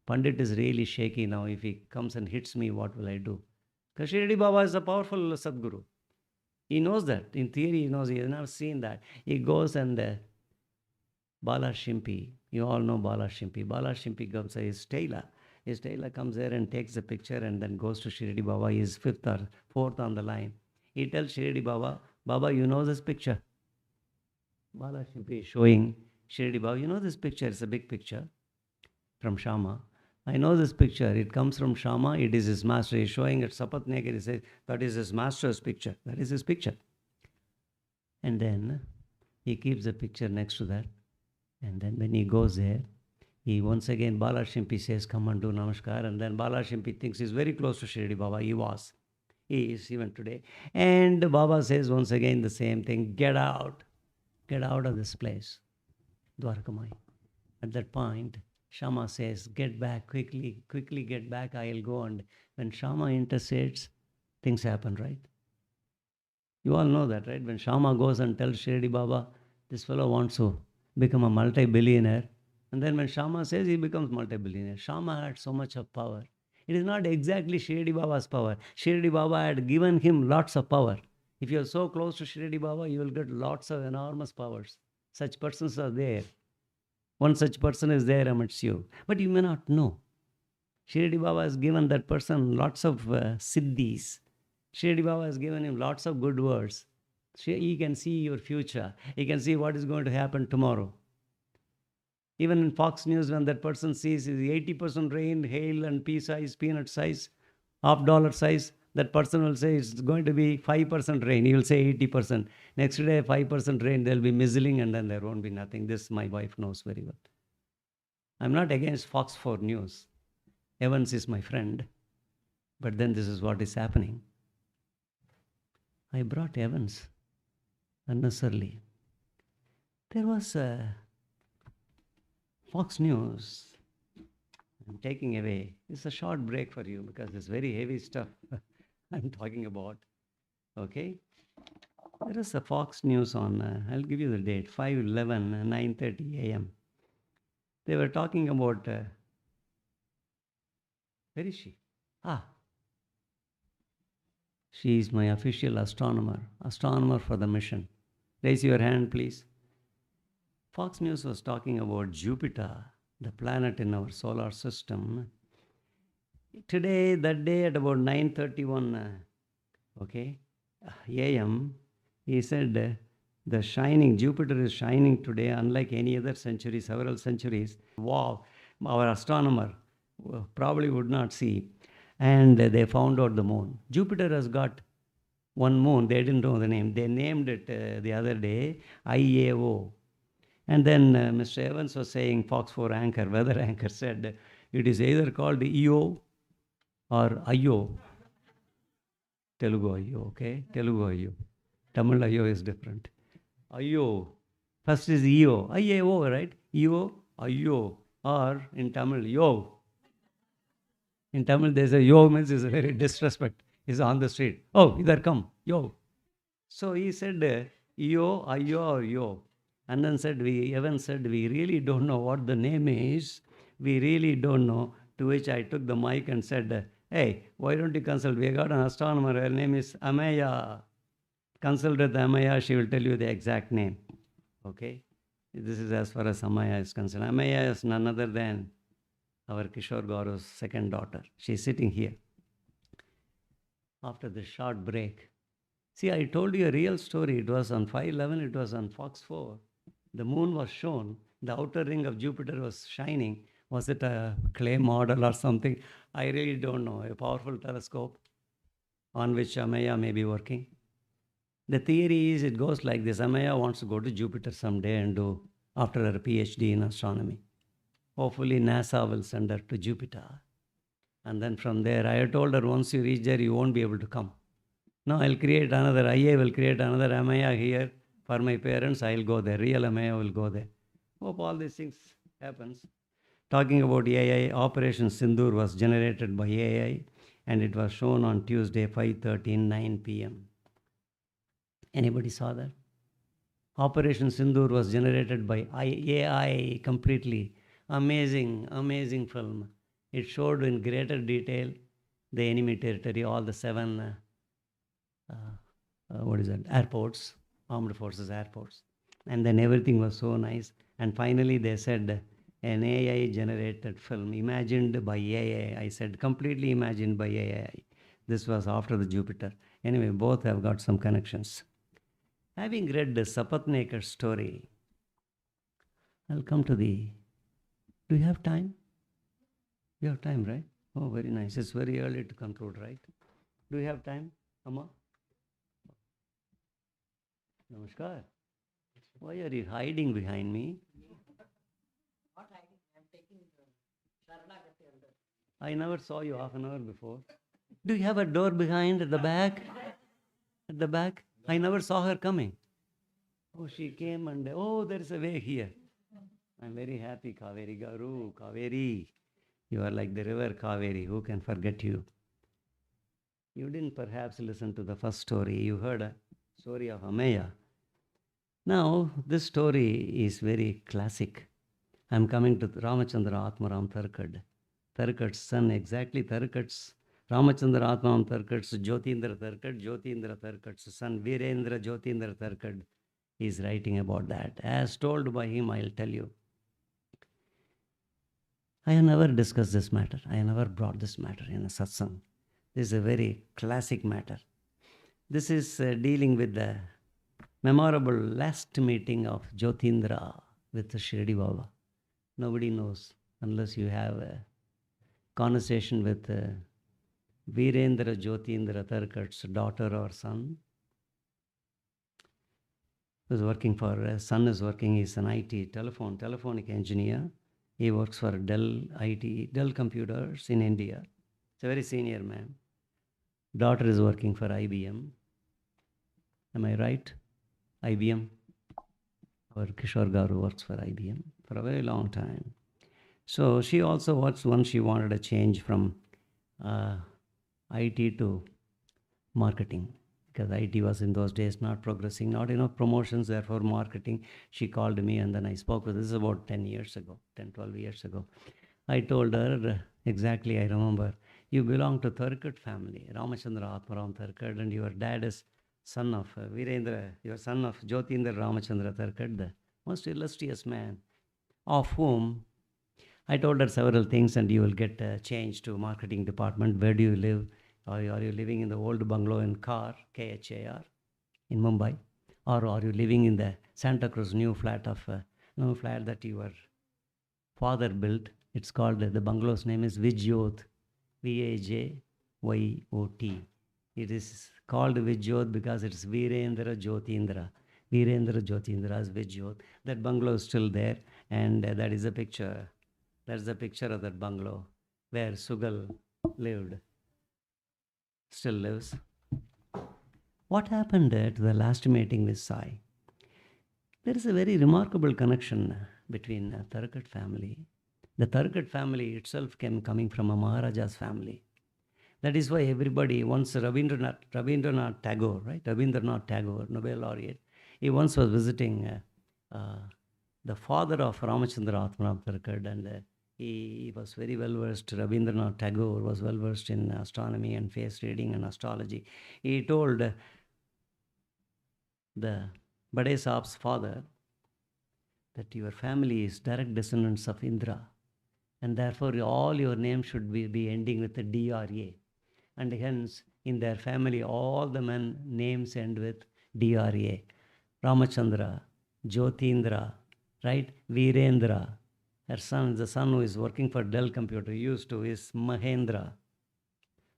Pandit is really shaky now. If he comes and hits me, what will I do? Because Shirdi Baba is a powerful Sadguru. He knows that. In theory, he knows. He has never seen that. He goes and Bala Shimpi, you all know Bala Shimpi. Bala Shimpi comes, his tailor. His tailor comes there and takes the picture and then goes to Shirdi Baba. He is fifth or fourth on the line. He tells Shirdi Baba, "Baba, you know this picture?" Bala Shimpi is showing Shirdi Baba, "You know this picture? It's a big picture from Shama. I know this picture. It comes from Shama. It is his master." He's showing at Sapatnekar. He says, "That is his master's picture. That is his picture." And then he keeps the picture next to that. And then when he goes there, he once again, Bala Shimpi says, "Come and do namaskar." And then Bala Shimpi thinks he's very close to Shirdi Baba. He was. He is even today. And Baba says once again the same thing, "Get out. Get out of this place, Dwarakamayi." At that point, Shama says, "Get back quickly. Quickly get back. I'll go." And when Shama intercedes, things happen, right? You all know that, right? When Shama goes and tells Shirdi Baba, "This fellow wants to become a multi-billionaire." And then when Shama says, he becomes multi-billionaire. Shama had so much of power. It is not exactly Shirdi Baba's power. Shirdi Baba had given him lots of power. If you are so close to Shirdi Baba, you will get lots of enormous powers. Such persons are there. One such person is there amidst you. But you may not know. Shirdi Baba has given that person lots of siddhis. Shirdi Baba has given him lots of good words. He can see your future. He can see what is going to happen tomorrow. Even in Fox News, when that person sees is 80% rain, hail, and pea size, peanut size, $half size, that person will say it's going to be 5% rain. He will say 80%. Next day, 5% rain, there will be mizzling, and then there won't be nothing. This my wife knows very well. I'm not against Fox 4 News. Evans is my friend. But then this is what is happening. I brought Evans unnecessarily. There was a Fox News. I'm taking away. It's a short break for you because it's very heavy stuff I'm talking about. Okay? There is a Fox News on, I'll give you the date, 5/11, 9:30 a.m. They were talking about, where is she? She is my official astronomer for the mission. Raise your hand, please. Fox News was talking about Jupiter, the planet in our solar system. Today, that day at about 9:31 a.m., he said, the shining, Jupiter is shining today unlike any other century, several centuries. Wow, our astronomer probably would not see. And they found out the moon. Jupiter has got one moon. They didn't know the name. They named it the other day IAO. And then Mr. Evans was saying, Fox 4 anchor, weather anchor, said it is either called EO or IO. Telugu ayyo, okay? Telugu ayyo. Tamil ayyo is different. Ayyo. First is eo. Ayyo, right? Eo, ayyo. Or in Tamil, yo. In Tamil, there's a yo means is a very disrespect. Is on the street. Oh, either come, yo. So he said, yo, ayyo, or yo. And then said, we even said, we really don't know what the name is. We really don't know. To which I took the mic and said, hey, why don't you consult? We got an astronomer. Her name is Amaya. Consult with Amaya. She will tell you the exact name. Okay? This is as far as Amaya is concerned. Amaya is none other than our Kishore Gauru's second daughter. She is sitting here. After this short break, see, I told you a real story. It was on 5/11, it was on Fox 4. The moon was shown, the outer ring of Jupiter was shining. Was it a clay model or something? I really don't know. A powerful telescope on which Amaya may be working. The theory is it goes like this. Amaya wants to go to Jupiter someday and do, after her PhD in astronomy. Hopefully NASA will send her to Jupiter. And then from there, I told her, once you reach there, you won't be able to come. No, I'll create another, IA will create another Amaya here for my parents. I'll go there. Real Amaya will go there. Hope all these things happens. Talking about AI, Operation Sindoor was generated by AI and it was shown on Tuesday, 5:13, 9 p.m. Anybody saw that? Operation Sindoor was generated by AI completely. Amazing, amazing film. It showed in greater detail the enemy territory, all the 7 airports, armed forces airports. And then everything was so nice. And finally they said, an AI generated film, imagined by AI. I said, completely imagined by AI. This was after the Jupiter. Anyway, both have got some connections. Having read the Sapatnekar's story, I'll come to the... Do you have time? You have time, right? Oh, very nice. It's very early to conclude, right? Do you have time, Amma? Namaskar. Why are you hiding behind me? Not hiding. I'm taking the Sharanagati under. I never saw you half an hour before. Do you have a door behind at the back? At the back? I never saw her coming. Oh, she came and, oh, there is a way here. I'm very happy, Kaveri Garu, Kaveri. You are like the river Kaveri. Who can forget you? You didn't perhaps listen to the first story. You heard a story of Amaya. Now, this story is very classic. I'm coming to Ramachandra Atmaram Tarkad. Tarkad's son, exactly Tarkad's, Ramachandra Atmaram Tarkad's Jyotindra Tarkad's son, Virendra Jyotindra Tarkad, is writing about that. As told by him, I'll tell you. I have never discussed this matter. I have never brought this matter in a satsang. This is a very classic matter. This is dealing with the memorable last meeting of Jyotindra with the Shirdi Baba. Nobody knows unless you have a conversation with Virendra Jyotindra Tarkat's daughter or son. Who's working for, son is working, he's an IT telephonic engineer. He works for Dell Computers in India. It's a very senior man. Daughter is working for IBM. Am I right? IBM. Our Kishore Garu works for IBM for a very long time. So she also works once she wanted a change from IT to marketing, because IT was in those days not progressing, not enough promotions, therefore marketing. She called me and then I spoke with her. This is about 12 years ago. I told her, exactly, I remember, you belong to Tarkat family, Ramachandra Atmaram Tarkat, and your dad is son of Virendra, your son of Jyotindra Ramachandra Tarkat, the most illustrious man, of whom I told her several things, and you will get a change to marketing department. Where do you live? Are you living in the old bungalow in Khar, KHAR, in Mumbai? Or are you living in the Santa Cruz new flat that your father built? It's called, the bungalow's name is Vijyot, Vajyot. It is called Vijyot because it's Virendra Jyotindra. Virendra Jyotindra's Vijyot. That bungalow is still there, and that is a picture. That's the picture of that bungalow where Sugal lived. Still lives. What happened to the last meeting with Sai? There is a very remarkable connection between Tarakat family. The Tarakat family itself came coming from a Maharaja's family. That is why everybody, once Rabindranath Tagore, right? Rabindranath Tagore, Nobel laureate, he once was visiting the father of Ramachandra Atmanam Tarakat, and he was very well versed. Rabindranath Tagore was well versed in astronomy and face reading and astrology. He told the Bade Saab's father that your family is direct descendants of Indra, and therefore all your names should be ending with a DRA. And hence, in their family, all the men names end with DRA. Ramachandra, Jyotindra, right? Virendra. Her son, the son who is working for Dell Computer, used to, is Mahendra.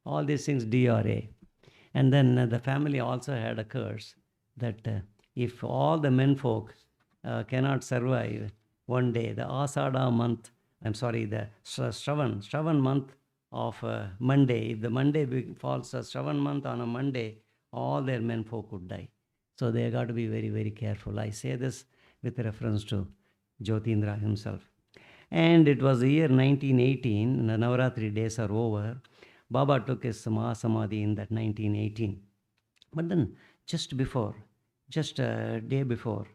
All these things DRA. And then the family also had a curse that if all the menfolk cannot survive one day, the Asada month, the Shravan month of Monday, if the Monday falls a Shravan month on a Monday, all their menfolk would die. So they got to be very, very careful. I say this with reference to Jyotindra himself. And it was the year 1918, the Navaratri days are over. Baba took his Mahasamadhi in that 1918. But then, just a day before,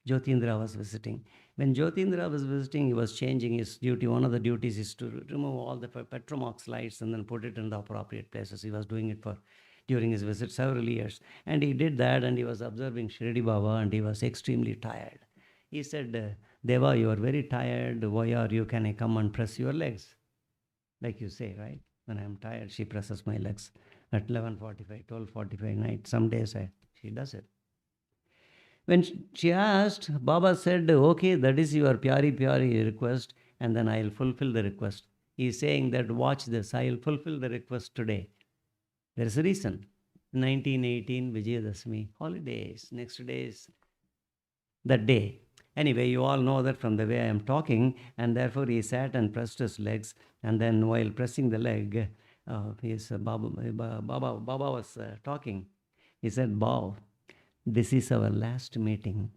Jyotindra was visiting. When Jyotindra was visiting, he was changing his duty. One of the duties is to remove all the Petromox lights and then put it in the appropriate places. He was doing it during his visit several years. And he did that, and he was observing Shirdi Baba, and he was extremely tired. He said, Deva, you are very tired. Why are you? Can I come and press your legs? Like you say, right? When I'm tired, she presses my legs at 11:45, 12:45 night. Some days she does it. When she asked, Baba said, okay, that is your pyari request, and then I'll fulfill the request. He's saying that, watch this, I'll fulfill the request today. There is a reason. 1918 Vijayadashmi, holidays, next day is that day. Anyway, you all know that from the way I am talking, and therefore he sat and pressed his legs, and then while pressing the leg, Baba was talking. He said, Bob, this is our last meeting,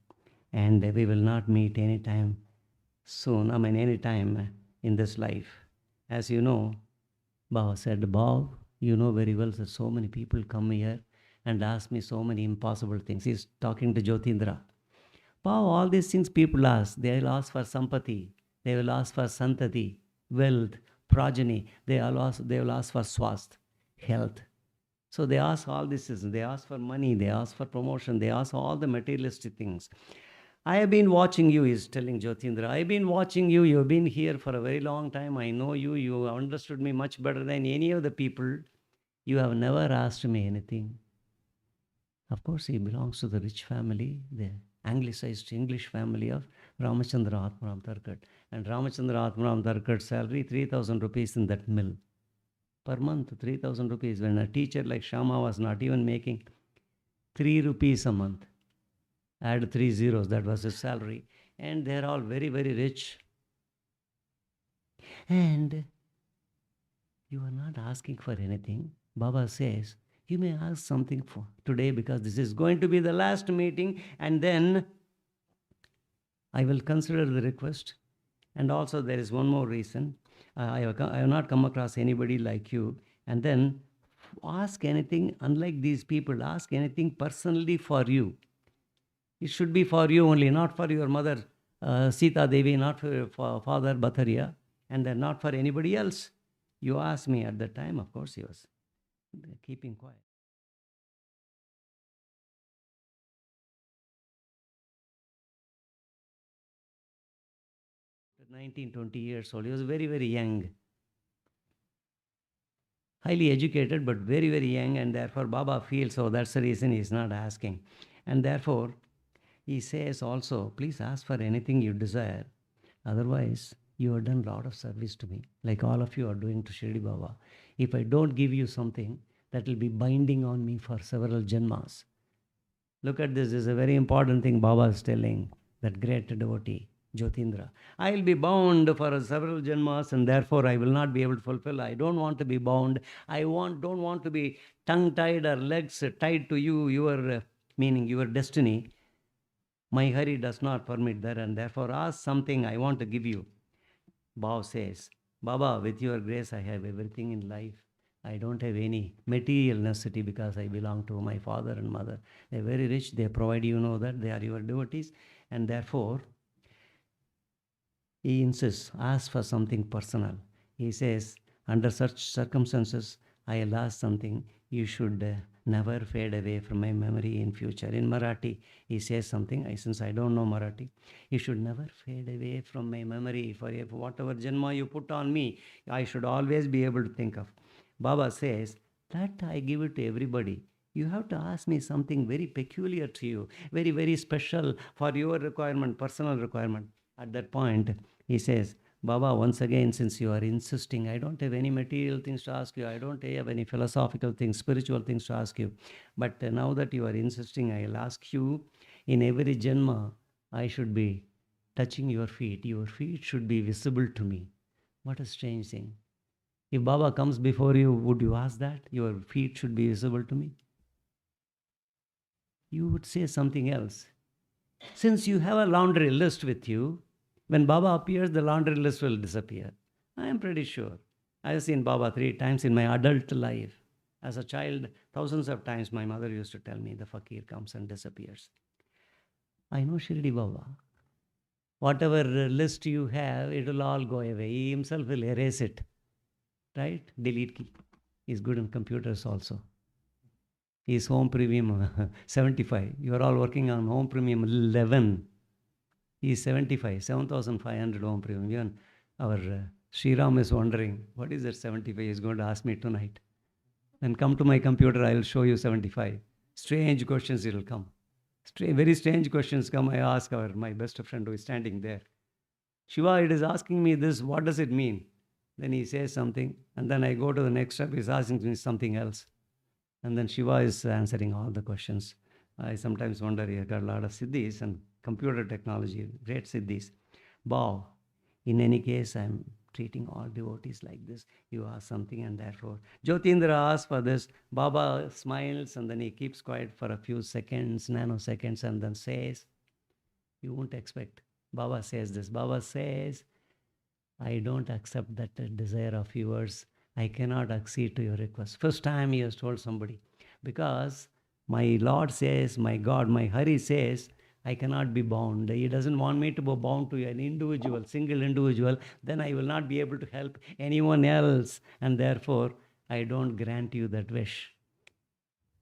and we will not meet anytime soon, anytime in this life. As you know, Baba said, Bob, you know very well that so many people come here and ask me so many impossible things. He's talking to Jyotindra. Bob, all these things people ask. They will ask for sampati. They will ask for santati, wealth, progeny. They will ask for swast, health. So they ask all these things. They ask for money. They ask for promotion. They ask all the materialistic things. I have been watching you, he's telling Jyotindra. I have been watching you. You've been here for a very long time. I know you. You understood me much better than any of the people. You have never asked me anything. Of course, he belongs to the rich family, the anglicized English family of Ramachandra Atmanam Tarakat. And Ramachandra Atmanam Tarakat's salary, 3,000 rupees in that mill. Per month, 3,000 rupees. When a teacher like Shama was not even making 3 rupees a month. Add 3 zeros, that was his salary. And they're all very, very rich. And you are not asking for anything. Baba says, you may ask something for today because this is going to be the last meeting, and then I will consider the request. And also there is one more reason. I have not come across anybody like you. And then ask anything, unlike these people, ask anything personally for you. It should be for you only, not for your mother Sita Devi, not for your father Bhatharia, and then not for anybody else. You asked me at that time, of course he was keeping quiet. 19, 20 years old. He was very, very young. Highly educated, but very, very young, and therefore Baba feels, so that's the reason he's not asking. And therefore, he says also, please ask for anything you desire. Otherwise, you have done a lot of service to me, like all of you are doing to Shirdi Baba. If I don't give you something, that will be binding on me for several janmas. Look at this. This is a very important thing Baba is telling that great devotee. Jyotindra. I will be bound for several janmas and therefore I will not be able to fulfill. I don't want to be bound. Don't want to be tongue tied or legs tied to you, meaning your destiny. My hurry does not permit that, and therefore ask something I want to give you. Bhav says, Baba, with your grace, I have everything in life. I don't have any material necessity because I belong to my father and mother. They're very rich. They provide, you know that. They are your devotees. And therefore, he insists, ask for something personal. He says, under such circumstances, I'll ask something. You should never fade away from my memory in future. In Marathi, he says something. Since I don't know Marathi, you should never fade away from my memory. For whatever janma you put on me, I should always be able to think of. Baba says, that I give it to everybody. You have to ask me something very peculiar to you, very, very special for your requirement, personal requirement. At that point, he says, Baba, once again, since you are insisting, I don't have any material things to ask you. I don't have any philosophical things, spiritual things to ask you. But now that you are insisting, I'll ask you, in every janma, I should be touching your feet. Your feet should be visible to me. What a strange thing. If Baba comes before you, would you ask that? Your feet should be visible to me? You would say something else. Since you have a laundry list with you, when Baba appears, the laundry list will disappear. I am pretty sure. I have seen Baba 3 times in my adult life. As a child, thousands of times my mother used to tell me the fakir comes and disappears. I know Shirdi Baba. Whatever list you have, it will all go away. He himself will erase it. Right? Delete key. He's good on computers also. He's home premium 75. You are all working on home premium 11. He is 75, 7,500 home premium. Even our Sriram is wondering, what is that 75? He's going to ask me tonight. Then come to my computer, I will show you 75. Strange questions it will come. Very strange questions come. I ask my best friend who is standing there. Shiva, it is asking me this. What does it mean? Then he says something. And then I go to the next step. He's asking me something else. And then Shiva is answering all the questions. I sometimes wonder, he got a lot of siddhis and computer technology, great siddhis. Bow. In any case, I'm treating all devotees like this. You ask something and therefore. Jyotindra asks for this. Baba smiles and then he keeps quiet for a few seconds, nanoseconds, and then says, you won't expect. Baba says this. Baba says, I don't accept that desire of yours. I cannot accede to your request. First time he has told somebody. Because my Lord says, my God, my Hari says, I cannot be bound. He doesn't want me to be bound to an individual, single individual. Then I will not be able to help anyone else. And therefore, I don't grant you that wish.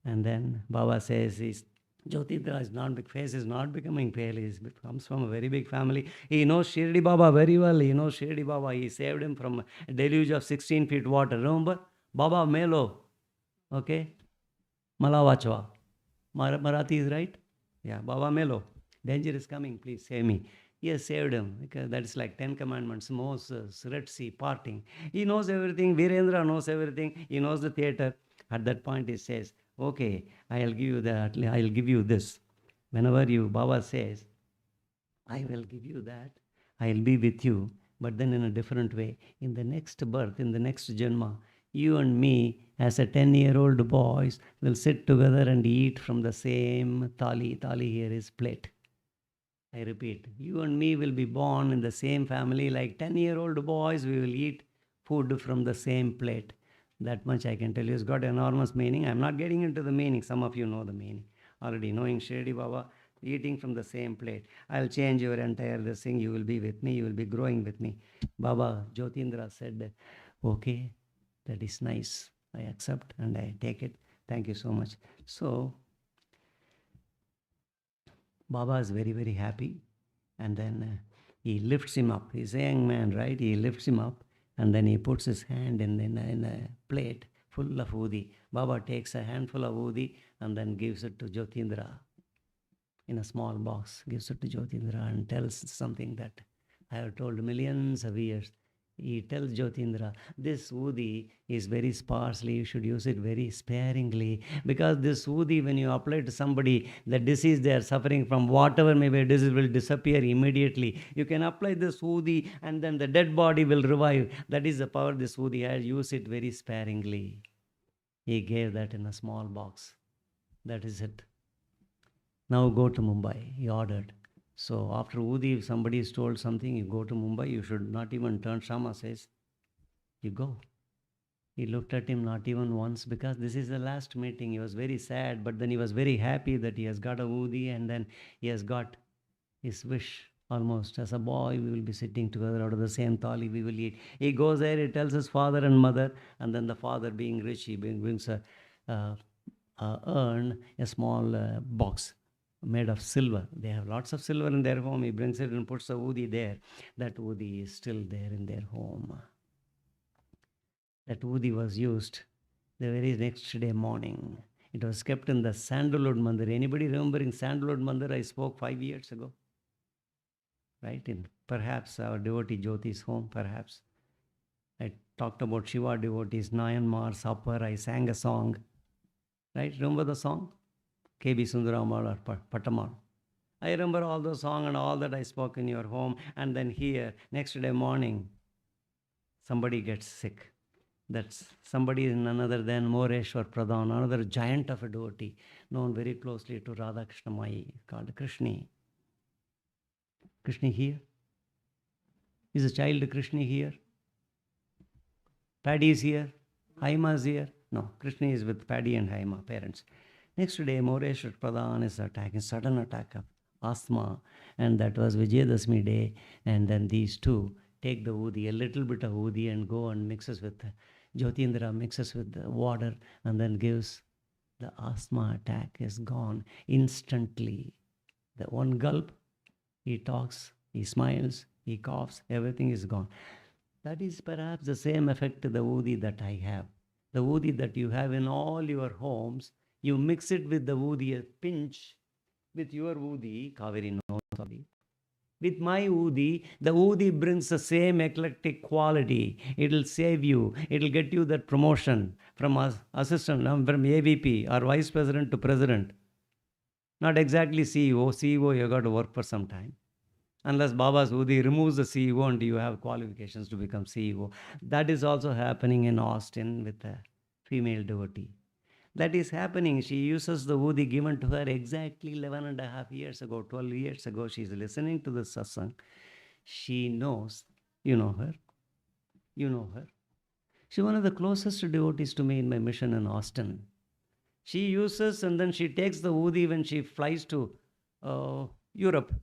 And then Baba says, Jyotidra's face is not becoming pale. He comes from a very big family. He knows Shirdi Baba very well. He knows Shirdi Baba. He saved him from a deluge of 16 feet water. Remember? Baba Melo. Okay? Malavachwa. Marathi is right? Yeah, Baba Melo. Danger is coming. Please save me. He has saved him because that is like 10 commandments, Moses, Red Sea, parting. He knows everything. Virendra knows everything. He knows the theater. At that point, he says, okay, I'll give you that. I'll give you this. Whenever Baba says, I will give you that. I'll be with you, but then in a different way. In the next birth, in the next janma, you and me, as a 10-year-old boys, will sit together and eat from the same thali. Thali here is plate. I repeat, you and me will be born in the same family. Like 10-year-old boys, we will eat food from the same plate. That much I can tell you. It's got enormous meaning. I'm not getting into the meaning. Some of you know the meaning. Already knowing Shirdi Baba, eating from the same plate. I'll change your entire this thing. You will be with me. You will be growing with me. Baba Jyotindra said, okay, that is nice. I accept and I take it. Thank you so much. So, Baba is very, very happy. And then he lifts him up. He's a young man, right? He lifts him up. And then he puts his hand in a plate full of udi. Baba takes a handful of udi and then gives it to Jyotindra in a small box. Gives it to Jyotindra and tells something that I have told millions of years. he tells Jyotindra, this Udi is very sparsely, you should use it very sparingly, because this Udi, when you apply to somebody, the disease they are suffering from, whatever may be a disease, will disappear immediately. You can apply this Udi and then the dead body will revive. That is the power this Udi has. Use it very sparingly. He gave that in a small box. That is it. Now go to Mumbai. He ordered. So after Udi, if somebody is told something, you go to Mumbai, you should not even turn. Shama says, you go. He looked at him not even once, because this is the last meeting. He was very sad, but then he was very happy that he has got a Udi and then he has got his wish almost. As a boy, we will be sitting together out of the same thali, we will eat. He goes there, he tells his father and mother, and then the father, being rich, he brings a urn, a small box made of silver. They have lots of silver in their home. He brings it and puts the Udi there. That Udi is still there in their home. That Udi was used the very next day morning. It was kept in the Sandalwood Mandir. Anybody remembering Sandalwood Mandir? I spoke 5 years ago. Right? In perhaps our devotee Jyoti's home, perhaps. I talked about Shiva devotees, Nayanmar, Sapar. I sang a song. Right? Remember the song? K.B. Sundaramal or Patamal. I remember all the song and all that I spoke in your home. And then here, next day morning, somebody gets sick. That's somebody is none other than Moreshwar Pradhan, another giant of a devotee, known very closely to Dwarakamayi, called Krishni. Krishni here? Is a child Krishni here? Paddy is here? Haima is here? No, Krishni is with Paddy and Haima, parents. Next day, Moreshwar Pradhan is attacking, sudden attack of asthma, and that was Vijayadashmi day. And then these two take the Udi, a little bit of Udi, and go and mixes with Jyotindra, mixes with the water, and then gives. The asthma attack is gone instantly. The one gulp, he talks, he smiles, he coughs, everything is gone. That is perhaps the same effect to the Udi that I have. The Udi that you have in all your homes, you mix it with the Udi, a pinch with your Udi, Kaveri no, sorry. With my Udi, the Udi brings the same eclectic quality. It'll save you. It'll get you that promotion from assistant, from AVP or vice president to president. Not exactly CEO. CEO, you got to work for some time. Unless Baba's Udi removes the CEO and you have qualifications to become CEO. That is also happening in Austin with a female devotee. That is happening. She uses the Udi given to her exactly 11.5 years ago, 12 years ago. She's listening to the satsang. She knows. You know her. You know her. She's one of the closest devotees to me in my mission in Austin. She uses and then she takes the Udi when she flies to Europe,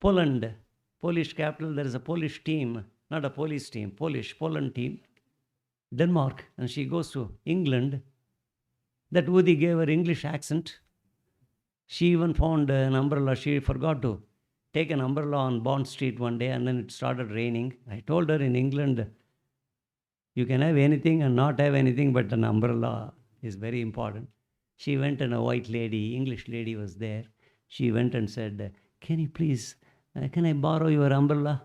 Poland, Polish capital. There is a Polish team, not a police team, Poland team, Denmark, and she goes to England. That Udi gave her English accent. She even found an umbrella. She forgot to take an umbrella on Bond Street one day, and then it started raining. I told her, in England, you can have anything and not have anything, but an umbrella is very important. She went, and a white lady, English lady was there. She went and said, can you please, can I borrow your umbrella?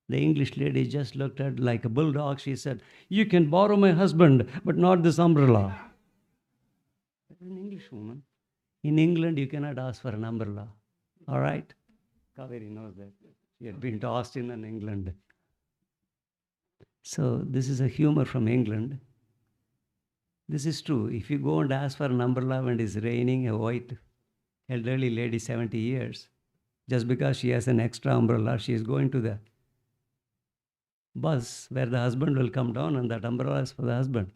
The English lady just looked at her like a bulldog. She said, you can borrow my husband, but not this umbrella. An English woman. In England, you cannot ask for an umbrella. All right? Kaveri knows that. She had been to Austin and England. So this is a humor from England. This is true. If you go and ask for an umbrella when it is raining, a white elderly lady, 70 years, just because she has an extra umbrella, she is going to the bus where the husband will come down, and that umbrella is for the husband.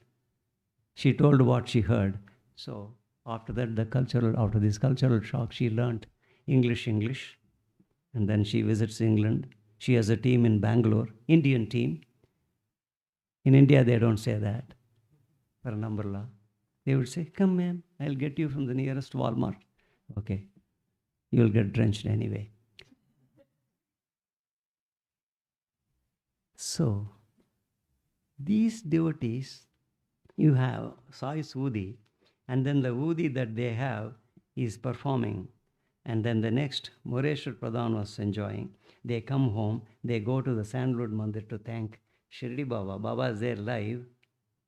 She told what she heard. So after that, after this cultural shock, she learnt English, and then she visits England. She has a team in Bangalore, Indian team. In India, they don't say that for an umbrella. They would say, come ma'am, I'll get you from the nearest Walmart. Okay, you'll get drenched anyway. So, these devotees, you have Sai Udi, and then the Udi that they have is performing. And then the next, Moreshwar Pradhan was enjoying. They come home, they go to the Sandalwood Mandir to thank Shirdi Baba. Baba is there live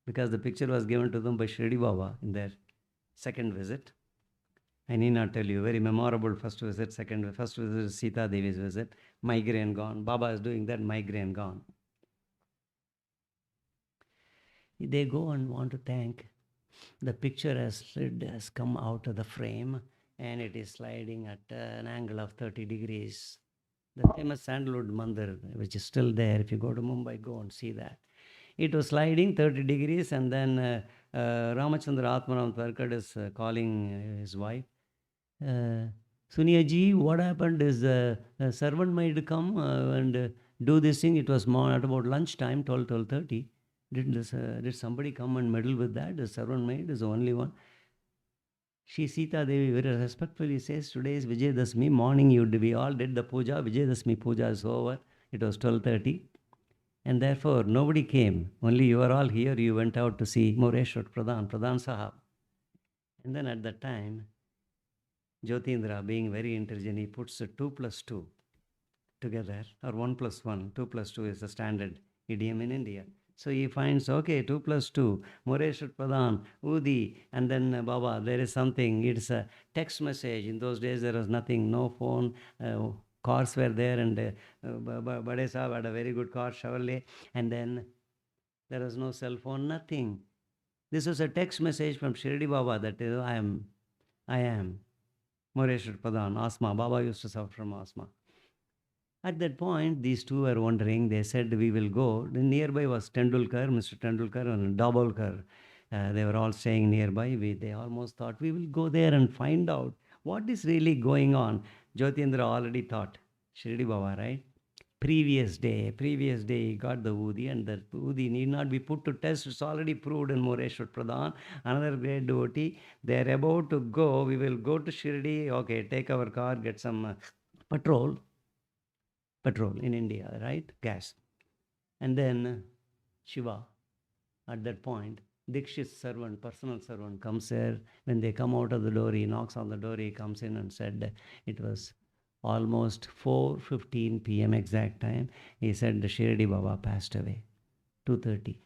because the picture was given to them by Shirdi Baba in their second visit. I need not tell you, very memorable first visit, first visit is Sita Devi's visit. Migraine gone. Baba is doing that, migraine gone. They go and want to thank. The picture has come out of the frame and it is sliding at an angle of 30 degrees. The famous Sandalwood Mandir, which is still there. If you go to Mumbai, go and see that. It was sliding 30 degrees, and then Ramachandra Atmanam Twarkad is calling his wife. Sonia ji, what happened is a servant maid come and do this thing. It was more at about lunchtime, 12:30. Did somebody come and meddle with that? The servant maid is the only one. She Sita Devi very respectfully says, today is Vijayadashmi morning. We all did the puja. Vijayadashmi puja is over. It was 12:30. And therefore, nobody came. Only you are all here. You went out to see Moreshwar Pradhan Sahab. And then at that time, Jyotindra, being very intelligent, he puts 2 plus 2 together, or 1 plus 1. 2 plus 2 is the standard idiom in India. So he finds, okay, 2 plus 2, Moreshwar Pradhan, Udi, and then Baba, there is something. It's a text message. In those days, there was nothing, no phone. Cars were there, and Bade Sahab had a very good car, Chevrolet, and then there was no cell phone, nothing. This was a text message from Shirdi Baba that I am Moreshwar Pradhan, asthma. Baba used to suffer from asthma. At that point, these two were wondering. They said, we will go. The nearby was Tendulkar, Mr. Tendulkar, and Dabolkar. They were all staying nearby. They almost thought, we will go there and find out what is really going on. Jyotindra already thought, Shirdi Baba, right? Previous day, he got the Udi, and the Udi need not be put to test. It's already proved in Moreshwar Pradhan, another great devotee. They're about to go. We will go to Shirdi. Okay, take our car, get some petrol in India, right? Gas. And then Shiva, at that point, Dikshit's servant, personal servant, comes there. When they come out of the door, he knocks on the door, he comes in and said, it was almost 4:15 p.m. exact time. He said the Shirdi Baba passed away, 2:30,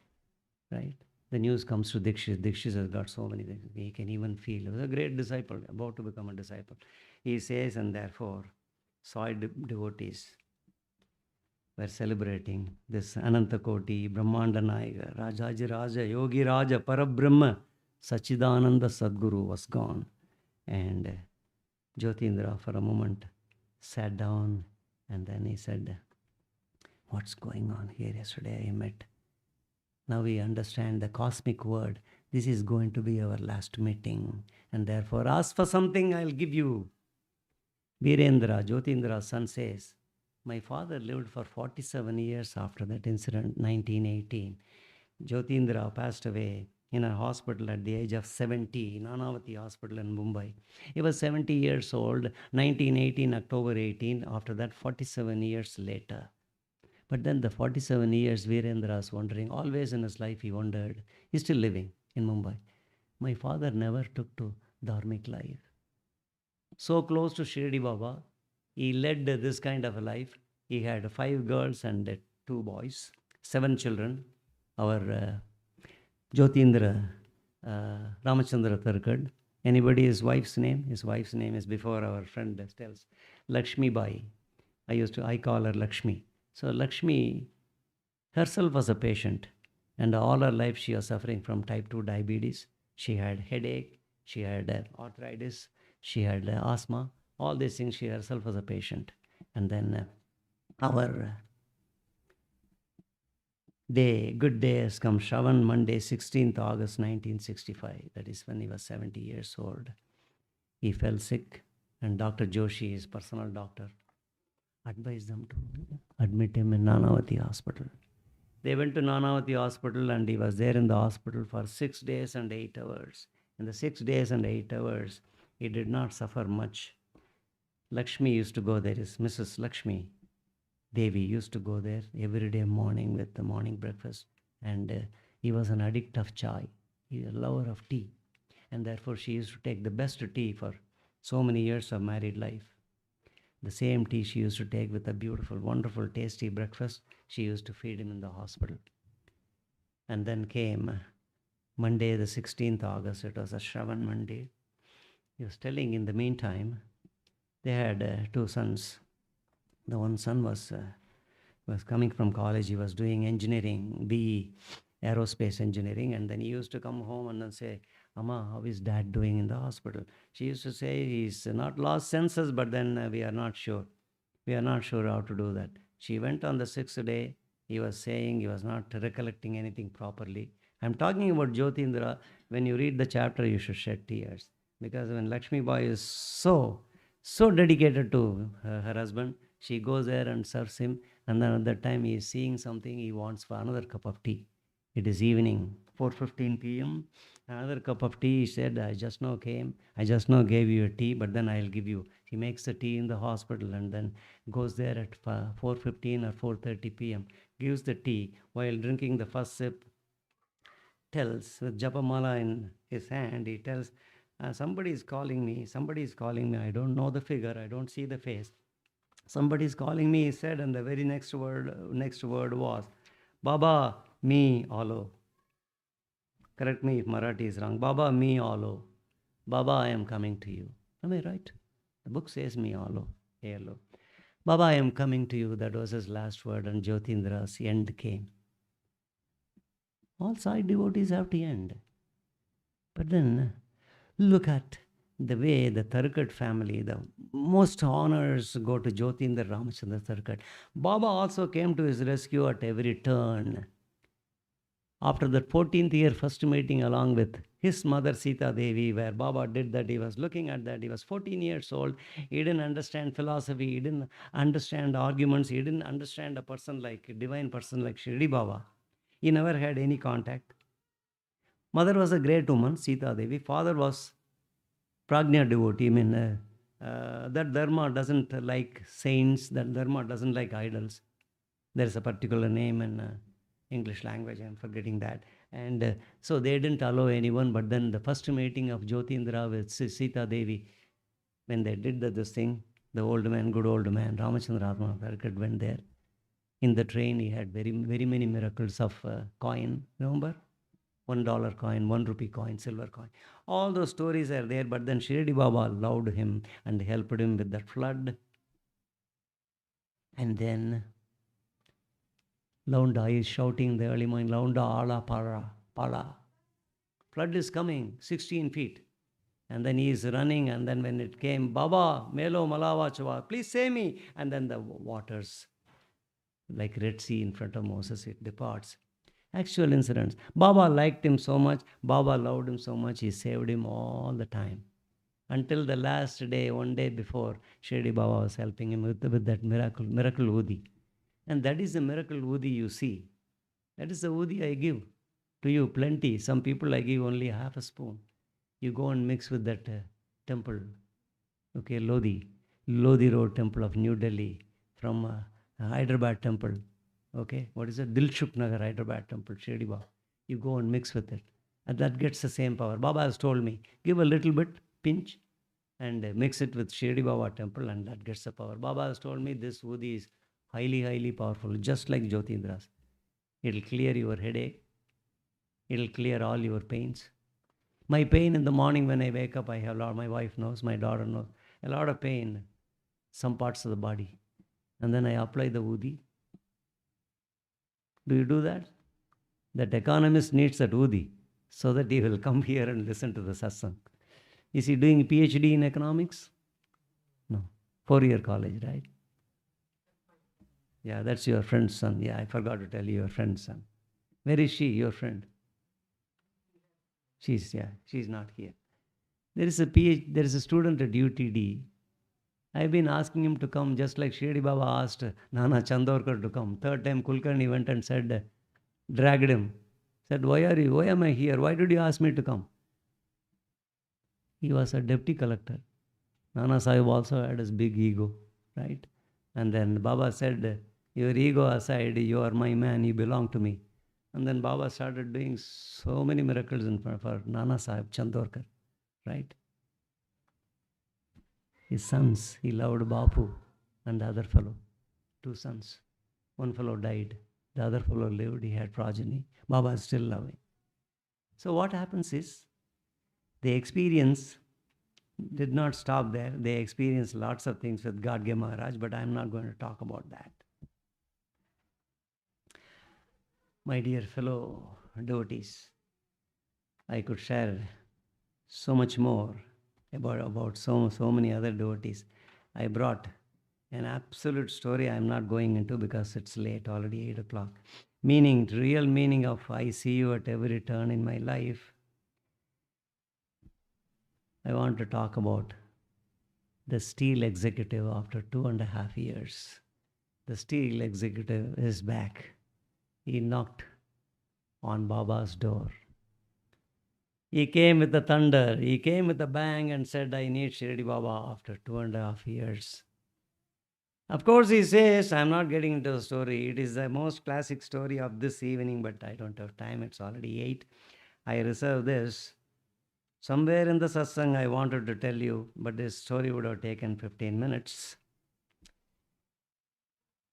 right? The news comes to Dikshit. Dikshit has got so many things. He can even feel. He was a great disciple, about to become a disciple. He says, and therefore, soy devotees were celebrating this Anantakoti, Brahmanda Nayaga, Rajaji Raja, Yogi Raja, Parabrahma, Sachidananda Sadguru was gone. And Jyotindra for a moment sat down, and then he said, what's going on here? Yesterday I met. Now we understand the cosmic word. This is going to be our last meeting, and therefore ask for something, I'll give you. Virendra, Jyotindra's son, says, my father lived for 47 years after that incident, 1918. Jyotindra passed away in a hospital at the age of 70, Nanavati Hospital in Mumbai. He was 70 years old, 1918, October 18. After that, 47 years later. But then the 47 years, Virendra is wondering, always in his life he wondered. He's still living in Mumbai. My father never took to dharmic life. So close to Shirdi Baba, he led this kind of a life. He had 5 girls and 2 boys, 7 children. Our Jyotindra, Ramachandra Tarkad. Anybody his wife's name? His wife's name is before our friend tells. Lakshmi Bai. I call her Lakshmi. So Lakshmi herself was a patient, and all her life she was suffering from type 2 diabetes. She had headache, she had arthritis, she had asthma. All these things, she herself was a patient. And then our good day has come. Shravan, Monday, 16th August 1965. That is when he was 70 years old. He fell sick, and Dr. Joshi, his personal doctor, advised them to admit him in Nanavati Hospital. They went to Nanavati Hospital, and he was there in the hospital for 6 days and 8 hours. In the 6 days and 8 hours, he did not suffer much. Lakshmi used to go there. Mrs. Lakshmi Devi used to go there every day morning with the morning breakfast. And he was an addict of chai. He was a lover of tea. And therefore, she used to take the best tea for so many years of married life. The same tea she used to take with a beautiful, wonderful, tasty breakfast, she used to feed him in the hospital. And then came Monday, the 16th August. It was a Shravan Monday. He was telling in the meantime, they had two sons. The one son was coming from college. He was doing engineering, BE, aerospace engineering. And then he used to come home and then say, Amma, how is dad doing in the hospital? She used to say, he's not lost senses, but then we are not sure. We are not sure how to do that. She went on the sixth day. He was saying he was not recollecting anything properly. I'm talking about Jyotindra. When you read the chapter, you should shed tears. Because when Lakshmi Bai is so dedicated to her husband, she goes there and serves him. And then at that time, he is seeing something, he wants for another cup of tea. It is evening, 4:15 p.m. Another cup of tea. He said, I just now came. I just now gave you a tea, but then I'll give you. He makes the tea in the hospital and then goes there at 4:15 or 4:30 p.m. Gives the tea. While drinking the first sip, tells with Japamala in his hand, he tells, somebody is calling me. Somebody is calling me. I don't know the figure. I don't see the face. Somebody is calling me, he said, and the very next word was, Baba, me, alo. Correct me if Marathi is wrong. Baba, me, alo. Baba, I am coming to you. Am I right? The book says me, alo. Hello. Baba, I am coming to you. That was his last word, and Jyotindra's end came. All Sai devotees have to end. But then, look at the way the Tharkat family, the most honors go to Jyotindra Ramachandra Tharkat. Baba also came to his rescue at every turn. After that 14th year first meeting along with his mother Sita Devi, where Baba did that, he was looking at that. He was 14 years old. He didn't understand philosophy. He didn't understand arguments. He didn't understand a divine person like Shirdi Baba. He never had any contact. Mother was a great woman, Sita Devi. Father was Prajna devotee. I mean, that dharma doesn't like saints. That dharma doesn't like idols. There's a particular name in English language. I'm forgetting that. And so they didn't allow anyone. But then the first meeting of Jyotindra with Sita Devi, when they did this thing, the old man, good old man, Ramachandra Tharkat went there. In the train, he had very, very many miracles of coin. Remember? $1 coin, 1 rupee coin, silver coin. All those stories are there, but then Shirdi Baba loved him and helped him with that flood. And then Launda is shouting in the early morning, Launda ala para. Flood is coming, 16 feet. And then he is running, and then when it came, Baba, Melo Malawa Chava, please save me. And then the waters, like Red Sea in front of Moses, it departs. Actual incidents. Baba liked him so much. Baba loved him so much. He saved him all the time. Until the last day, one day before, Shirdi Baba was helping him with that miracle Udi. And that is the miracle Udi you see. That is the Udi I give to you, plenty. Some people I give only half a spoon. You go and mix with that temple. Okay, Lodi Road temple of New Delhi, from Hyderabad temple. Okay, what is it? Dilshuk Nagar, Hyderabad temple, Shirdi Baba. You go and mix with it. And that gets the same power. Baba has told me, give a little bit, pinch, and mix it with Shirdi Baba temple, and that gets the power. Baba has told me this Udi is highly, highly powerful, just like Jyotindra's. It'll clear your headache. It'll clear all your pains. My pain in the morning when I wake up, I have a lot, my wife knows, my daughter knows, a lot of pain, some parts of the body. And then I apply the Udi. Do you do that? That economist needs that Udi so that he will come here and listen to the satsang. Is he doing PhD in economics? No. 4-year college, right? Yeah, that's your friend's son. Yeah, I forgot to tell you, your friend's son. Where is she, your friend? She's not here. There is a student at UTD. I've been asking him to come, just like Shirdi Baba asked Nana Chandorkar to come. Third time Kulkarni went and said, dragged him. Said, why am I here? Why did you ask me to come? He was a deputy collector. Nana Sahib also had his big ego, right? And then Baba said, your ego aside, you are my man, you belong to me. And then Baba started doing so many miracles for Nana Sahib Chandorkar, right? His sons, he loved Bapu. and the other fellow, 2 sons. One fellow died, the other fellow lived, he had progeny. Baba is still loving. So what happens is, the experience did not stop there. They experienced lots of things with Gadge Maharaj, but I'm not going to talk about that. My dear fellow devotees, I could share so much more about so many other devotees. I brought an absolute story I'm not going into because it's late, already 8 o'clock. Real meaning of I see you at every turn in my life. I want to talk about the steel executive after 2.5 years. The steel executive is back. He knocked on Baba's door. He came with the thunder. He came with a bang and said, I need Shirdi Baba after 2.5 years. Of course, he says, I'm not getting into the story. It is the most classic story of this evening, but I don't have time. It's already 8. I reserve this. Somewhere in the satsang I wanted to tell you, but this story would have taken 15 minutes.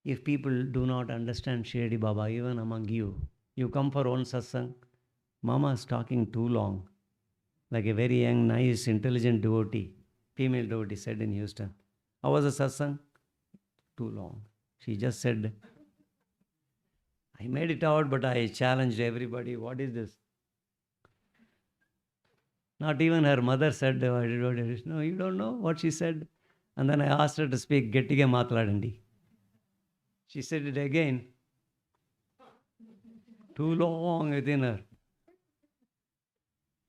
If people do not understand Shirdi Baba, even among you, you come for one satsang, Mama is talking too long. Like a very young, nice, intelligent devotee, female devotee said in Houston. How was the satsang? Too long. She just said, I made it out, but I challenged everybody. What is this? Not even her mother said, no, you don't know what she said. And then I asked her to speak, Gettiga Matladandi. She said it again. Too long within her.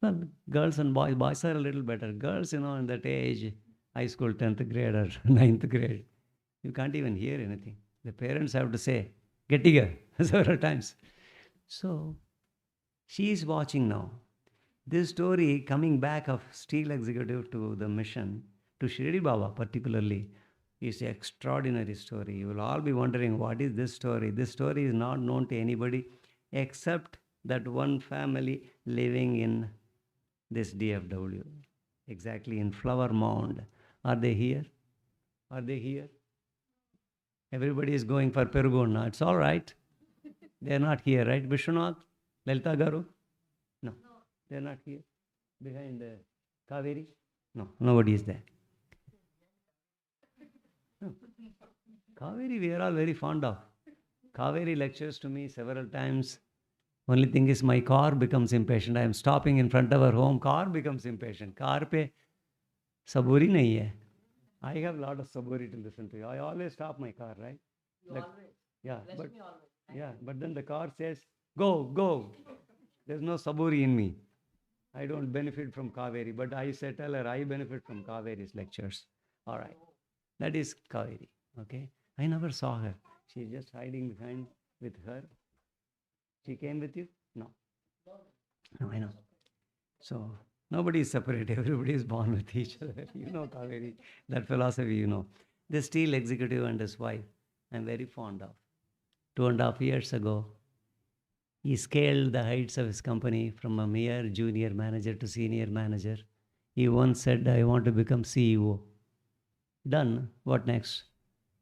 Well, girls and boys are a little better. Girls, in that age, high school, 10th grade or 9th grade, you can't even hear anything. The parents have to say, Gettiga, several times. So, she is watching now. This story, coming back of steel executive to the mission, to Shirdi Baba particularly, is an extraordinary story. You will all be wondering, what is this story? This story is not known to anybody except that one family living in this DFW, exactly in Flower Mound. Are they here? Are they here? Everybody is going for Perugonna. It's all right. They're not here, right? Vishwanath? Lalita Garu? No. They're not here. Behind the Kaveri? No, nobody is there. No. Kaveri, we are all very fond of. Kaveri lectures to me several times. Only thing is, my car becomes impatient. I am stopping in front of her home. Car becomes impatient. Car pe saburi nahi hai. I have a lot of saburi to listen to you. I always stop my car, right? Always. Yeah, but but then the car says, go, go. There's no saburi in me. I don't benefit from Kaveri, but I tell her I benefit from Kaveri's lectures. All right. That is Kaveri. Okay. I never saw her. She's just hiding behind with her. She came with you? No. No, I know. So nobody is separate. Everybody is born with each other. You know Kaveri. That philosophy, you know. The steel executive and his wife, I'm very fond of. 2.5 years ago, he scaled the heights of his company from a mere junior manager to senior manager. He once said, I want to become CEO. Done. What next?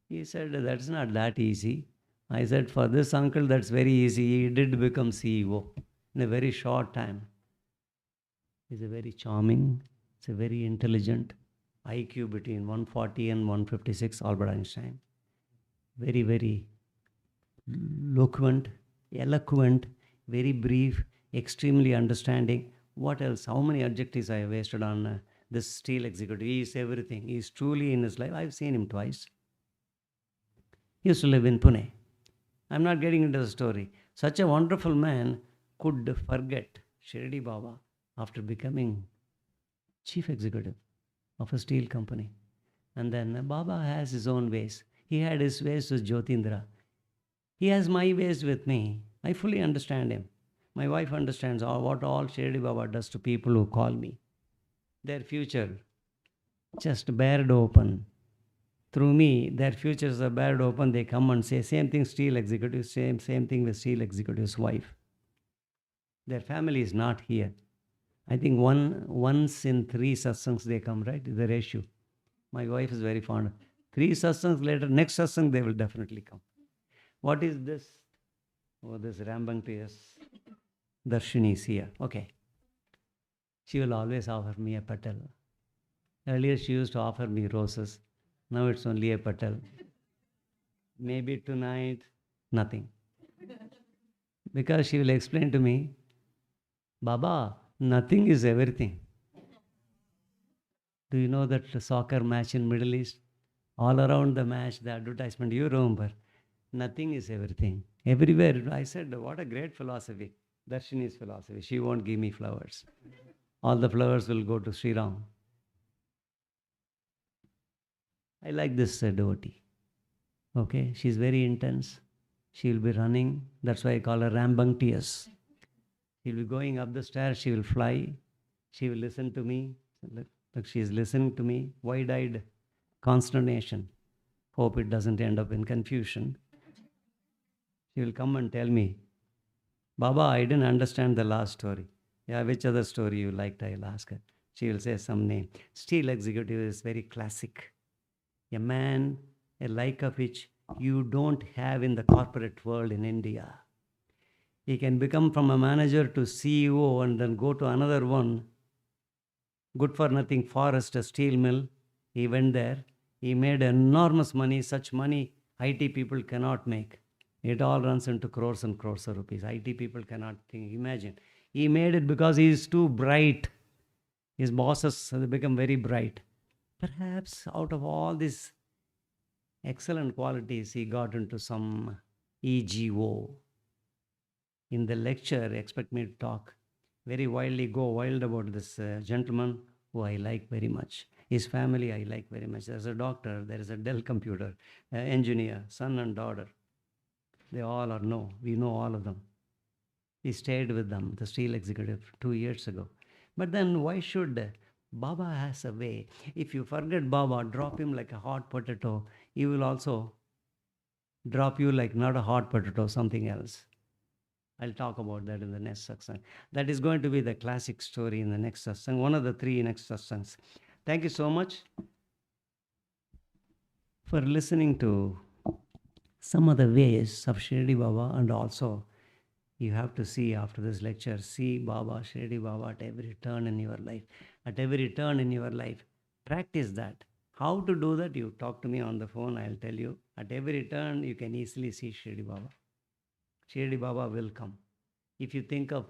He said, that's not that easy. I said, for this uncle, that's very easy. He did become CEO in a very short time. He's a very charming, he's a very intelligent, IQ between 140 and 156, Albert Einstein. Very, very eloquent, very brief, extremely understanding. What else? How many adjectives I have wasted on this steel executive? He is everything. He is truly in his life. I've seen him twice. He used to live in Pune. I'm not getting into the story. Such a wonderful man could forget Shirdi Baba after becoming chief executive of a steel company. And then Baba has his own ways. He had his ways with Jyotindra. He has my ways with me. I fully understand him. My wife understands what all Shirdi Baba does to people who call me. Their future just bared open. Through me, their futures are bared open. They come and say, same thing, steel executive, same thing with steel executive's wife. Their family is not here. I think once in 3 satsangs they come, right? The ratio. My wife is very fond. 3 satsangs later, next satsang, they will definitely come. What is this? Oh, this rambunctious Darshini is here. Okay. She will always offer me a petal. Earlier, she used to offer me roses. Now it's only a petal. Maybe tonight, nothing. Because she will explain to me, Baba, nothing is everything. Do you know that soccer match in Middle East? All around the match, the advertisement, you remember, nothing is everything. Everywhere. I said, what a great philosophy. Darshini's philosophy. She won't give me flowers. All the flowers will go to Sri Ram. I like this devotee. Okay, she's very intense. She'll be running. That's why I call her rambunctious. She'll be going up the stairs. She will fly. She will listen to me. Look, she is listening to me. Wide-eyed consternation. Hope it doesn't end up in confusion. She will come and tell me, Baba, I didn't understand the last story. Yeah, which other story you liked? I'll ask her. She will say some name. Steel executive is very classic. A man, a like of which you don't have in the corporate world in India. He can become from a manager to CEO and then go to another one. Good for nothing forest, a steel mill. He went there. He made enormous money, such money IT people cannot make. It all runs into crores and crores of rupees. IT people cannot think, imagine. He made it because he is too bright. His bosses have become very bright. Perhaps out of all these excellent qualities, he got into some EGO. In the lecture, expect me to talk very wildly, go wild about this gentleman who I like very much. His family I like very much. There's a doctor, there is a Dell computer, engineer, son and daughter. They all are we know all of them. We stayed with them, the steel executive, 2 years ago. But then why should Baba has a way? If you forget Baba, drop him like a hot potato, he will also drop you like not a hot potato, something else. I'll talk about that in the next satsang. That is going to be the classic story in the next satsang, one of the 3 next satsangs. Thank you so much for listening to some of the ways of Shirdi Baba, and also you have to see after this lecture, see Baba, Shirdi Baba at every turn in your life. At every turn in your life. Practice that. How to do that? You talk to me on the phone, I'll tell you. At every turn, you can easily see Shirdi Baba. Shirdi Baba will come. If you think of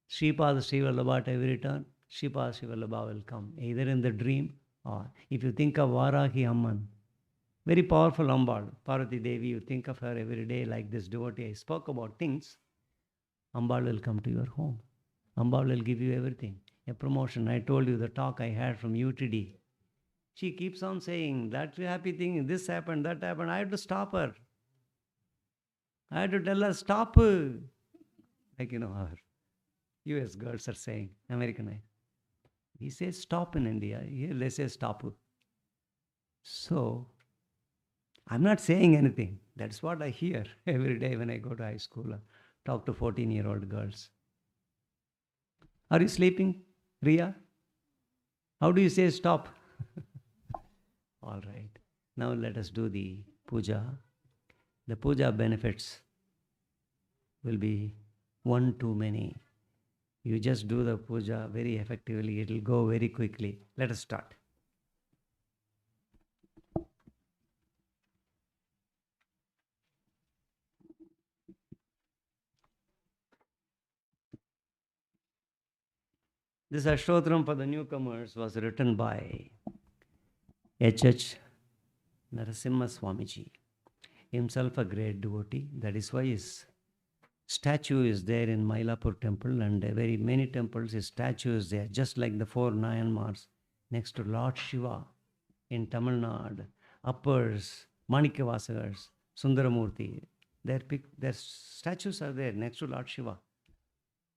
Sripad Sri Vallabha at every turn, Sripad Sri Vallabha will come, either in the dream or if you think of Varahi Amman, very powerful Ambal, Parvati Devi, you think of her every day like this devotee. I spoke about things. Ambal will come to your home. Ambal will give you everything. A promotion. I told you the talk I had from UTD. She keeps on saying that happy thing, this happened, that happened. I had to stop her. I had to tell her, stop. Like, our US girls are saying, Americanized. He says stop in India. Here they say stop. So, I'm not saying anything. That's what I hear every day when I go to high school. Talk to 14-year-old girls. Are you sleeping, Ria? How do you say stop? All right. Now let us do the puja. The puja benefits will be one too many. You just do the puja very effectively. It will go very quickly. Let us start. This Ashtotram for the newcomers was written by H.H. Narasimha Swamiji, himself a great devotee. That is why his statue is there in Mylapore temple, and very many temples his statue is there, just like the 4 Nayanmars next to Lord Shiva in Tamil Nadu, uppers, Manikavasagars, Sundaramurti. Their statues are there next to Lord Shiva.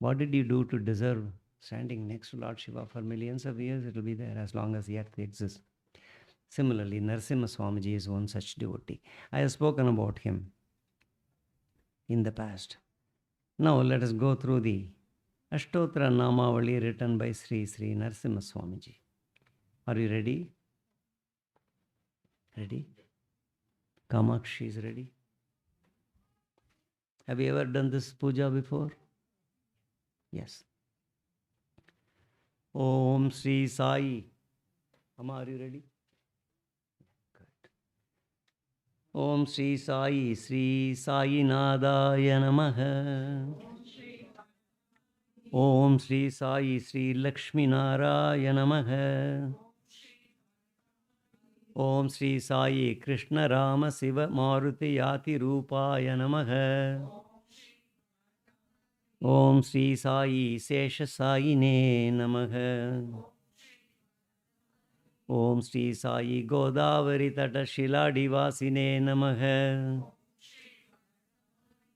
What did you do to deserve standing next to Lord Shiva for millions of years? It will be there as long as the earth exists. Similarly, Narasimha Swamiji is one such devotee. I have spoken about him in the past. Now let us go through the Ashtotra Namavali written by Sri Narasimha Swamiji. Are you ready? Ready? Kamakshi is ready. Have you ever done this puja before? Yes. Om Sri Sai. Amma, are you ready? Good. Om Sri Sai, Sri Sai Nadaya Namaha. Om Sri Sai, Sri Lakshmi Narayana Namaha. Om Sri Sai, Krishna Rama Siva Maruti Yati Rupaya Namaha. Om Sri Sai, Sesha Sai Ne Namaha. Om Sri Sai, Godavari Tata Shiladi Vasine Namaha.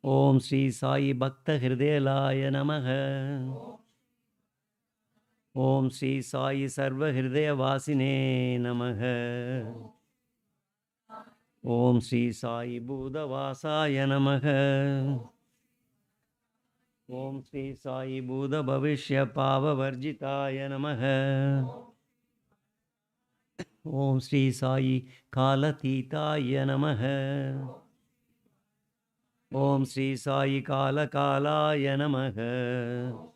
Om Sri Sai, Bhakta Hridayalaya Namaha. Om Sri Sai, Sarva Hridaya Vasine Namaha. Om Sri Sai, Buddha Vasaya Namaha. Om Sri Sai, Buddha Bhavishya Pava Varjitaya Namaha. Om Sri Sai, Kalatitaya Namaha. Om Sri Sai, Kalakalaya Namaha.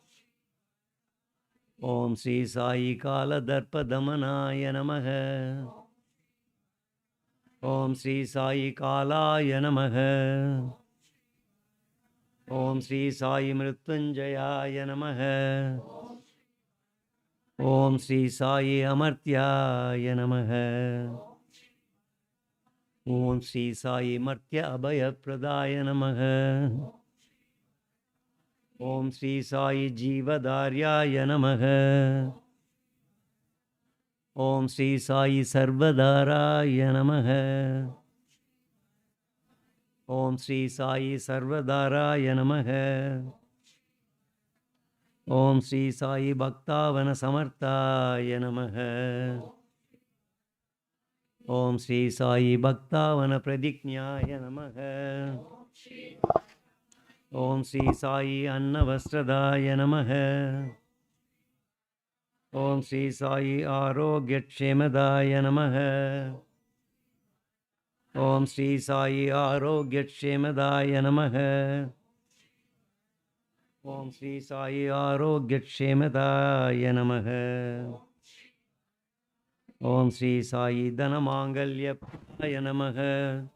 Om Sri Sai, Kaladarpa Damanaya Namaha. Om Sri Sai, Kalaya Namaha. Om Sri Sai, Mrityunjayaya Namaha. Om Sri Sai, Amartyaya Namaha. Om Sri Sai, Martya Abhaya Pradaya Namaha. Om Sri Sai, Jivadaryaya Namaha. Om Sri Sai, Sarvadaraya Namaha. Om Sri Sai, Sarvadaraya Namaha. Om Sri Sai, Bhaktavana Samartaya Namaha. Om Sri Sai, Bhaktavana Pradiknyaya Namaha. Om Sri Sai, Annavastradaya Namaha. Om Sri Sai, Arogyakshemadaya Namaha. Om Sri Sai, Arogyakshemadaya Namaha. Om Sri Sai, Arogyakshemadaya Namaha. Om Sri Sai, Dhanamangalyapaya Namaha.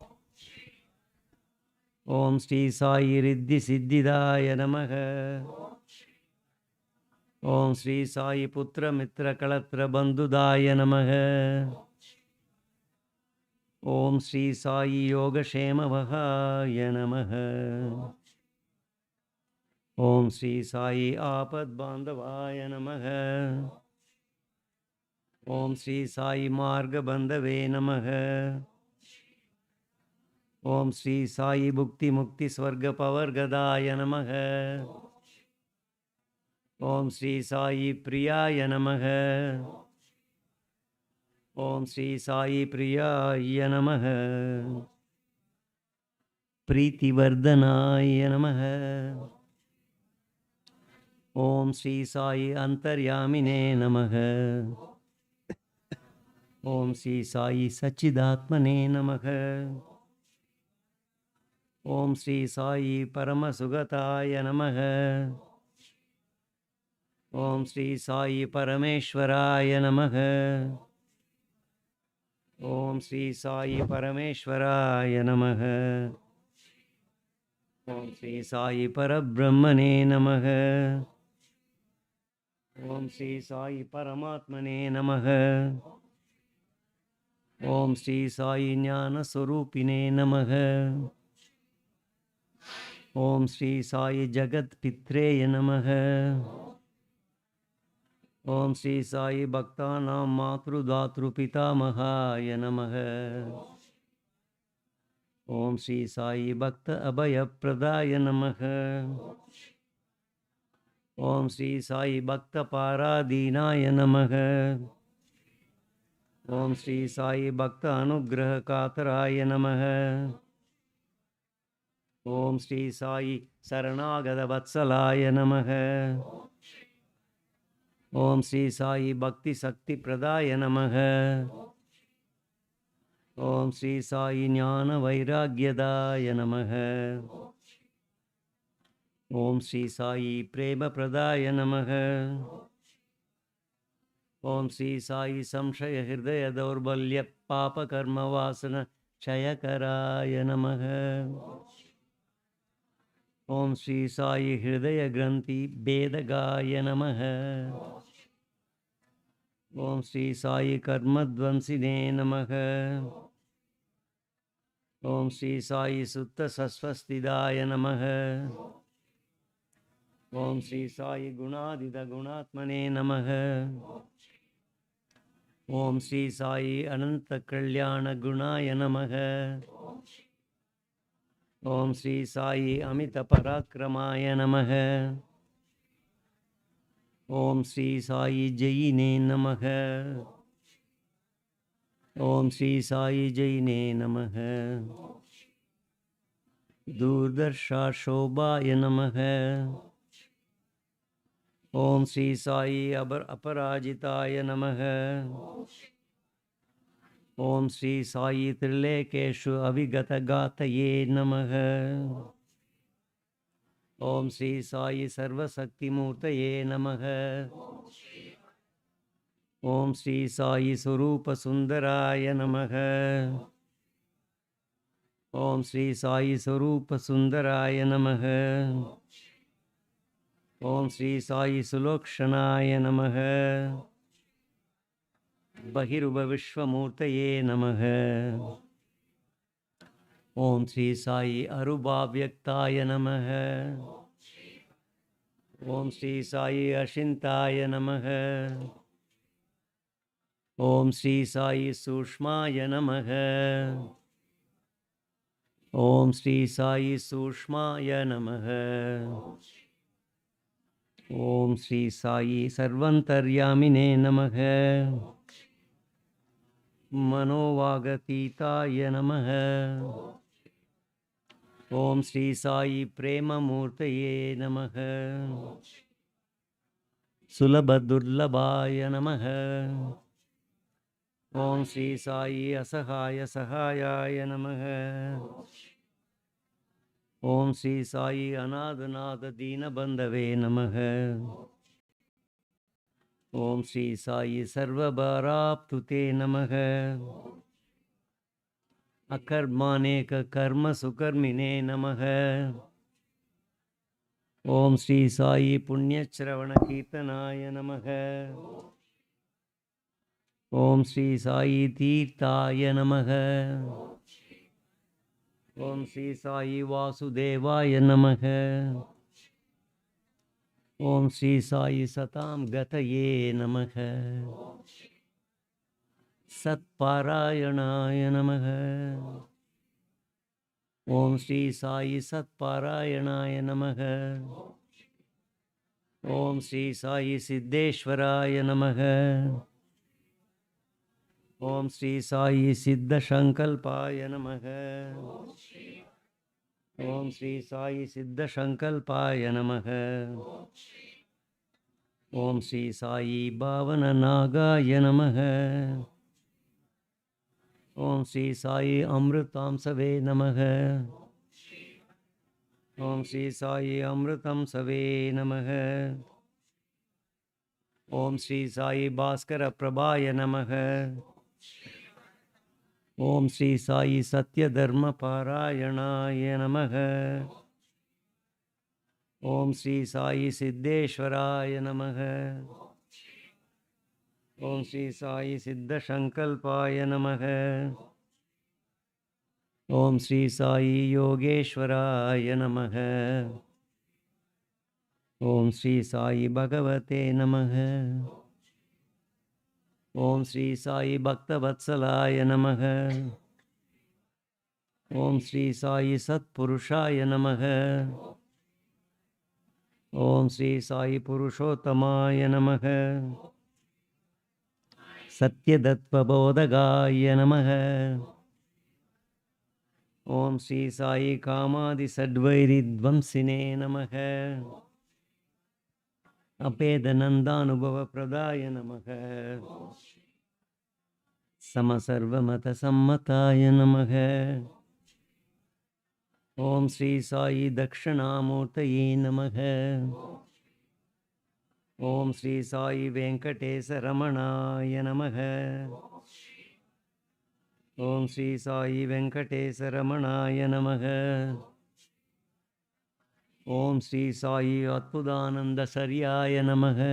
Om Sri Sai, Riddhi Siddhidaya Namaha. Om Sri Sai, Putra Mitra Kalatra Bandhudaya Namaha. Om Sri Sai, Yogashema Vahaya Namaha. Om Sri Sai, Apad Bandhavaya Namaha. Om Sri Sai, Marga Bandhave Namaha. Om Sri Sai, Bhukti Mukti Swarga Pavargadaya Namaha. Om Sri Sai, Priyaya Namaha. Om Sri Sai, Priyaya Namaha. Priti Vardhanaya Namaha. Om Sri Sai, Antaryamine Namaha. Om Sri Sai, Sachidatmane Namaha. Om Sri Sai, Paramasugataya Namaha. Om Sri Sai, Parameshwaraya Namaha. Om Sri Sai, Parameshwaraya Namaha. Om Sri Sai, Parabrahmane Namaha. Om Sri Sai, Paramatmane Namaha. Om Sri Sai, Jnana Swarupine Namaha. Om Sri Sai, Jagat Pitreye Namaha. Om Sri Sai, Bhaktanam Matru Dhatru Pitamahaya Namaha. Om Sri Sai, Bhakta Abhaya Pradaya Namaha. Om Sri Sai, Bhakta Paradinaya Namaha. Om Sri Sai, Bhakta Anugraha Kataraya Namaha. Om Sri Sai, Saranagada Vatsalaya Namaha. Om Sri Sai, Bhakti Sakti Pradaya Namaha. Om Sri Sai Jnana Vairagyadaya Namaha. Om Sri Sai Prema Pradaya Namaha. Om Sri Sai Samshaya Hridaya Daurbalya Papa Karma Vasana Chayakaraya Namaha. Om Sri Sai Hridaya Granthi Bedagaya Namaha. Om Sri Sai Karmadvansine Namaha. Om Sri Sai Sutta Sasvastidaya Namaha. Om Sri Sai Gunadida Gunatmane Namaha. Om Sri Sai Ananta Kalyana Gunaya Namaha. Om Sri Sai Amita Parakramaya Namaha. Om Sri Sai Jaine Namaha. Om Sri Sai Jaine Namaha. Durdarsha Shobhaya Namaha. Om Sri Sai Aparajitaya Namaha. Om Sri Sai Trilekeshu Avigata Gataye Namaha. Om Sri Sai Sarvasakti Murtaye Namaha. Om Sri Sai Surupa Sundaraya Namaha. Om Sri Sai Surupa Sundaraya Namaha. Om Sri Sai Sulokshanaya Namaha. Bahiruba Vishwamurtaye Namaha. Om Sri Sai Arubhavyaktaya Namaha. Om Sri Sai Ashintaya Namaha. Om Sri Sai Sushmaya Namaha. Om Sri Sai Sushmaya Namaha. Om Sri Sai Sarvantaryamine Namaha. Manovagatitaya Namaha. Om Sri Sai Prema Murtaye Namaha. Sulabhadurlabhaya Namaha. Om Sri Sai Asahaya Sahayaya Namaha. Om Sri Sai Anadhanatha Dina Bandhave Namaha. Om Sri Sai Sarvabharaptute Namaha. Akarmaneka Karma Sukarmine Namaha. Om Sri Sai Punyachravana Kirtanaya Namaha. Om Sri Sai Tirthaya Namaha. Om Sri Sai Vasudevaya Namaha. Om Sri Sai Satam Gataye Namaha. Satparayanaya Namaha. Om Sri Sai Satparayanaya Namaha. Om Sri Sai Siddheshwaraya Namaha. Om Sri Sai Siddha Shankalpaya Namaha. Om Sri Sai Siddha Shankalpaya Namaha. Om Sri Sai Bhavana Nagaya Namaha. Om Sri Sai Amritam Save Namaha. Om Sri Sai Amritam Save Namaha. Om Sri Sai Bhaskara Prabhaya Namaha. Om Sri Sai Satya Dharma Parayanaya Namaha. Om Sri Sai Siddheshwaraya Namaha. Om Sri Sai Siddha Shankalpaya Namaha. Om Sri Sai Yogeshwaraya Namaha. Om Sri Sai Bhagavate Namaha. Om Sri Sai Bhaktavatsalaya Namaha. Om Sri Sai Satpurushaya Namaha. Om Sri Sai Purushottamaya Namaha. Satyadattva Bodhagaya Namaha. Om Sri Sai Kamadi Sadvairi Dvamsine Namaha. Apedanandanubhava Pradaya Namaha. समसर्वमतसम्मताय नमः। ओम श्री साई दक्षिणामूर्तये नमः। ओम श्री साई वेंकटेश रमणाय नमः। ओम श्री साई वेंकटेश रमणाय नमः। ओम श्री साई अद्भुतानंद सर्याय नमः।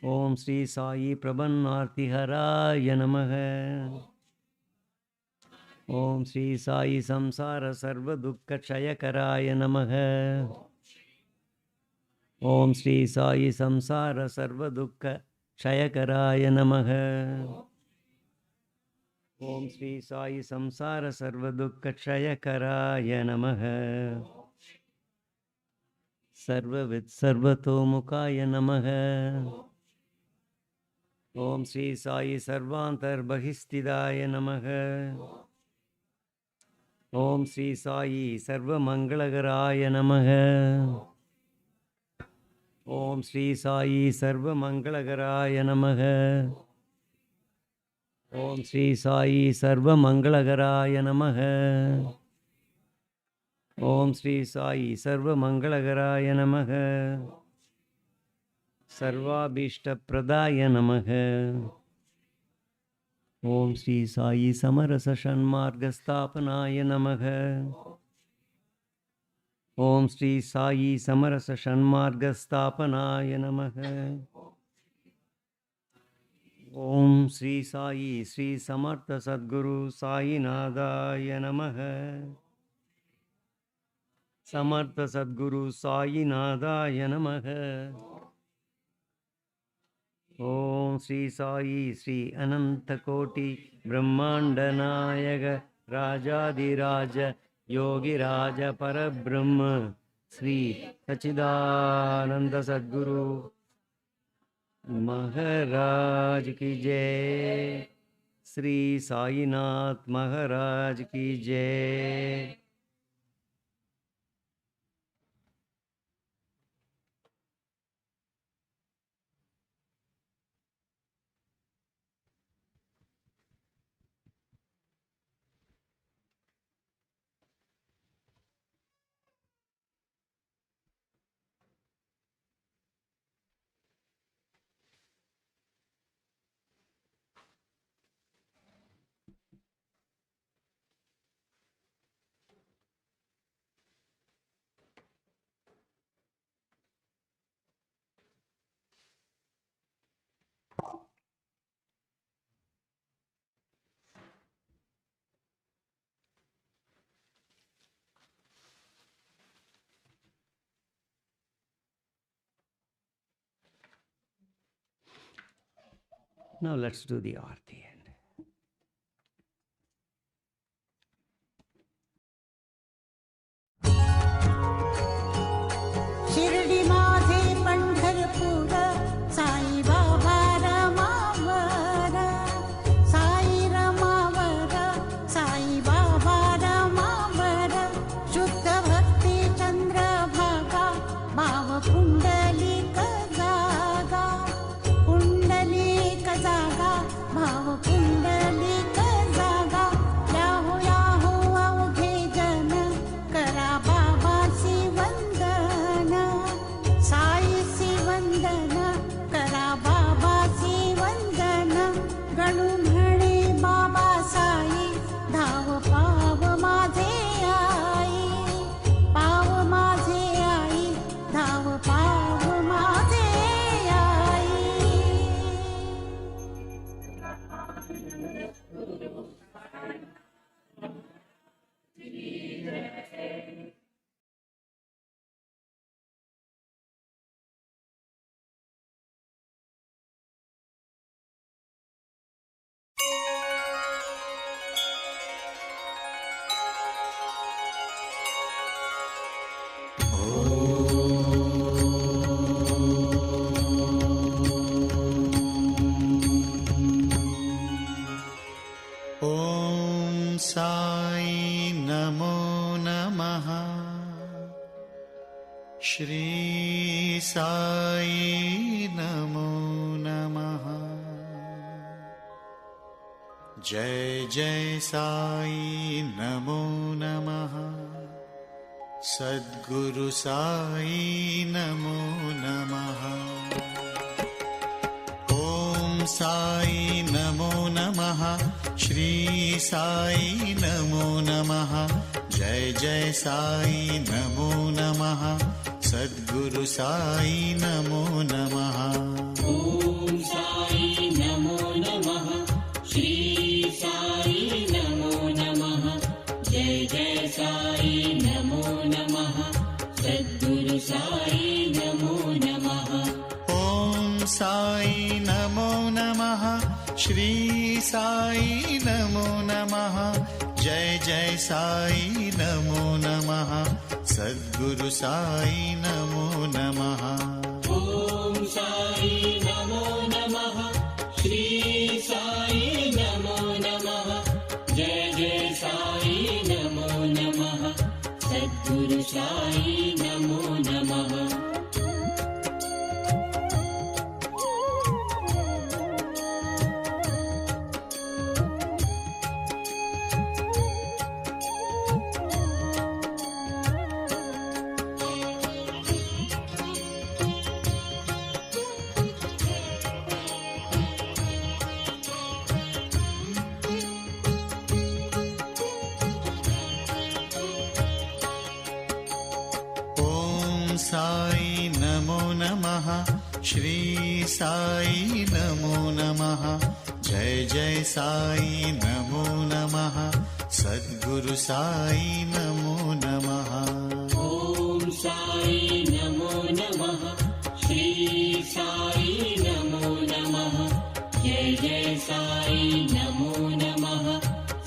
ओम श्री साई प्रबन्नार्तिहराय नमः। ओम श्री साई संसार सर्व दुख क्षयकराय नमः। ओम श्री साई संसार सर्व दुख क्षयकराय नमः। ओम श्री साई संसार सर्व दुख क्षयकराय नमः। सर्वविद सर्वतोमुखाय नमः। ओम श्री साई सर्वांतर्बहिस्थिताय नमः। ओम श्री साई सर्वमंगलकराय नमः। ओम श्री साई सर्वमंगलकराय नमः। ओम श्री साई सर्वमंगलकराय नमः। ओम श्री साई सर्वमंगलकराय नमः। सर्वाभीष्टप्रदाय नमः। ओम श्री साई समरस षण्मार्गस्थापनाय नमः। ओम श्री साई समरस षण्मार्गस्थापनाय नमः। ओम श्री साई श्री समर्थ सद्गुरु साईनाथाय नमः। समर्थ सद्गुरु साईनाथाय नमः। ओम श्री साई श्री अनंत कोटि ब्रह्मांड नायक राजाधिराज योगिराज परब्रह्म श्री सच्चिदानंद सद्गुरु महाराज की जय। श्री साईनाथ महाराज की जय। Now let's do the Aarti. Shirdi माझे पंढरपूर साई बाबा रमावर, साई रमावर, साई बाबा रमावर, शुद्ध भक्ती चंद्रभागा भाव पुंडलिक जागा, पुंडलिक जागा भाव पुंडलिक जागा, याहू याहू अवघे जन करा बाबासी वंदन, साईसी वंदन करा बाबासी वंदन, गणू म्हणे बाबा साई धाव पाव माझे आई, पाव माझे आई, धाव पाव माझे आई. ॐ साई नमो नमः। श्री साई नमो नमः। जय जय साई नमो नमः। सद्गुरु साई नमो नमः। ओम साई नमो नमः। श्री साई नमो नमः। जय जय साई नमो नमः। सद्गुरु साई नमो नमः। ओम साई नमो नमः। श्री साई नमो नमः। जय जय साई नमो नमः। सद्गुरु साई नमो नमः। ओम साई नमो नमः। श्री साई नमो नमः। जय जय साई नमो नमः। सद्गुरु साई नमो नमः। ओम साई नमो नमः। श्री साई नमो नमः। जय जय साई नमो नमः। सद्गुरु साई नमो नमः। साई नमो नमः। श्री साई नमो नमः। जय जय साई नमो नमः। सद्गुरु साई नमो नमः। ओम साई नमो नमः। श्री साई नमो नमः। जय जय साई नमो नमः।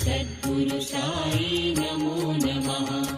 सद्गुरु साई नमो नमः।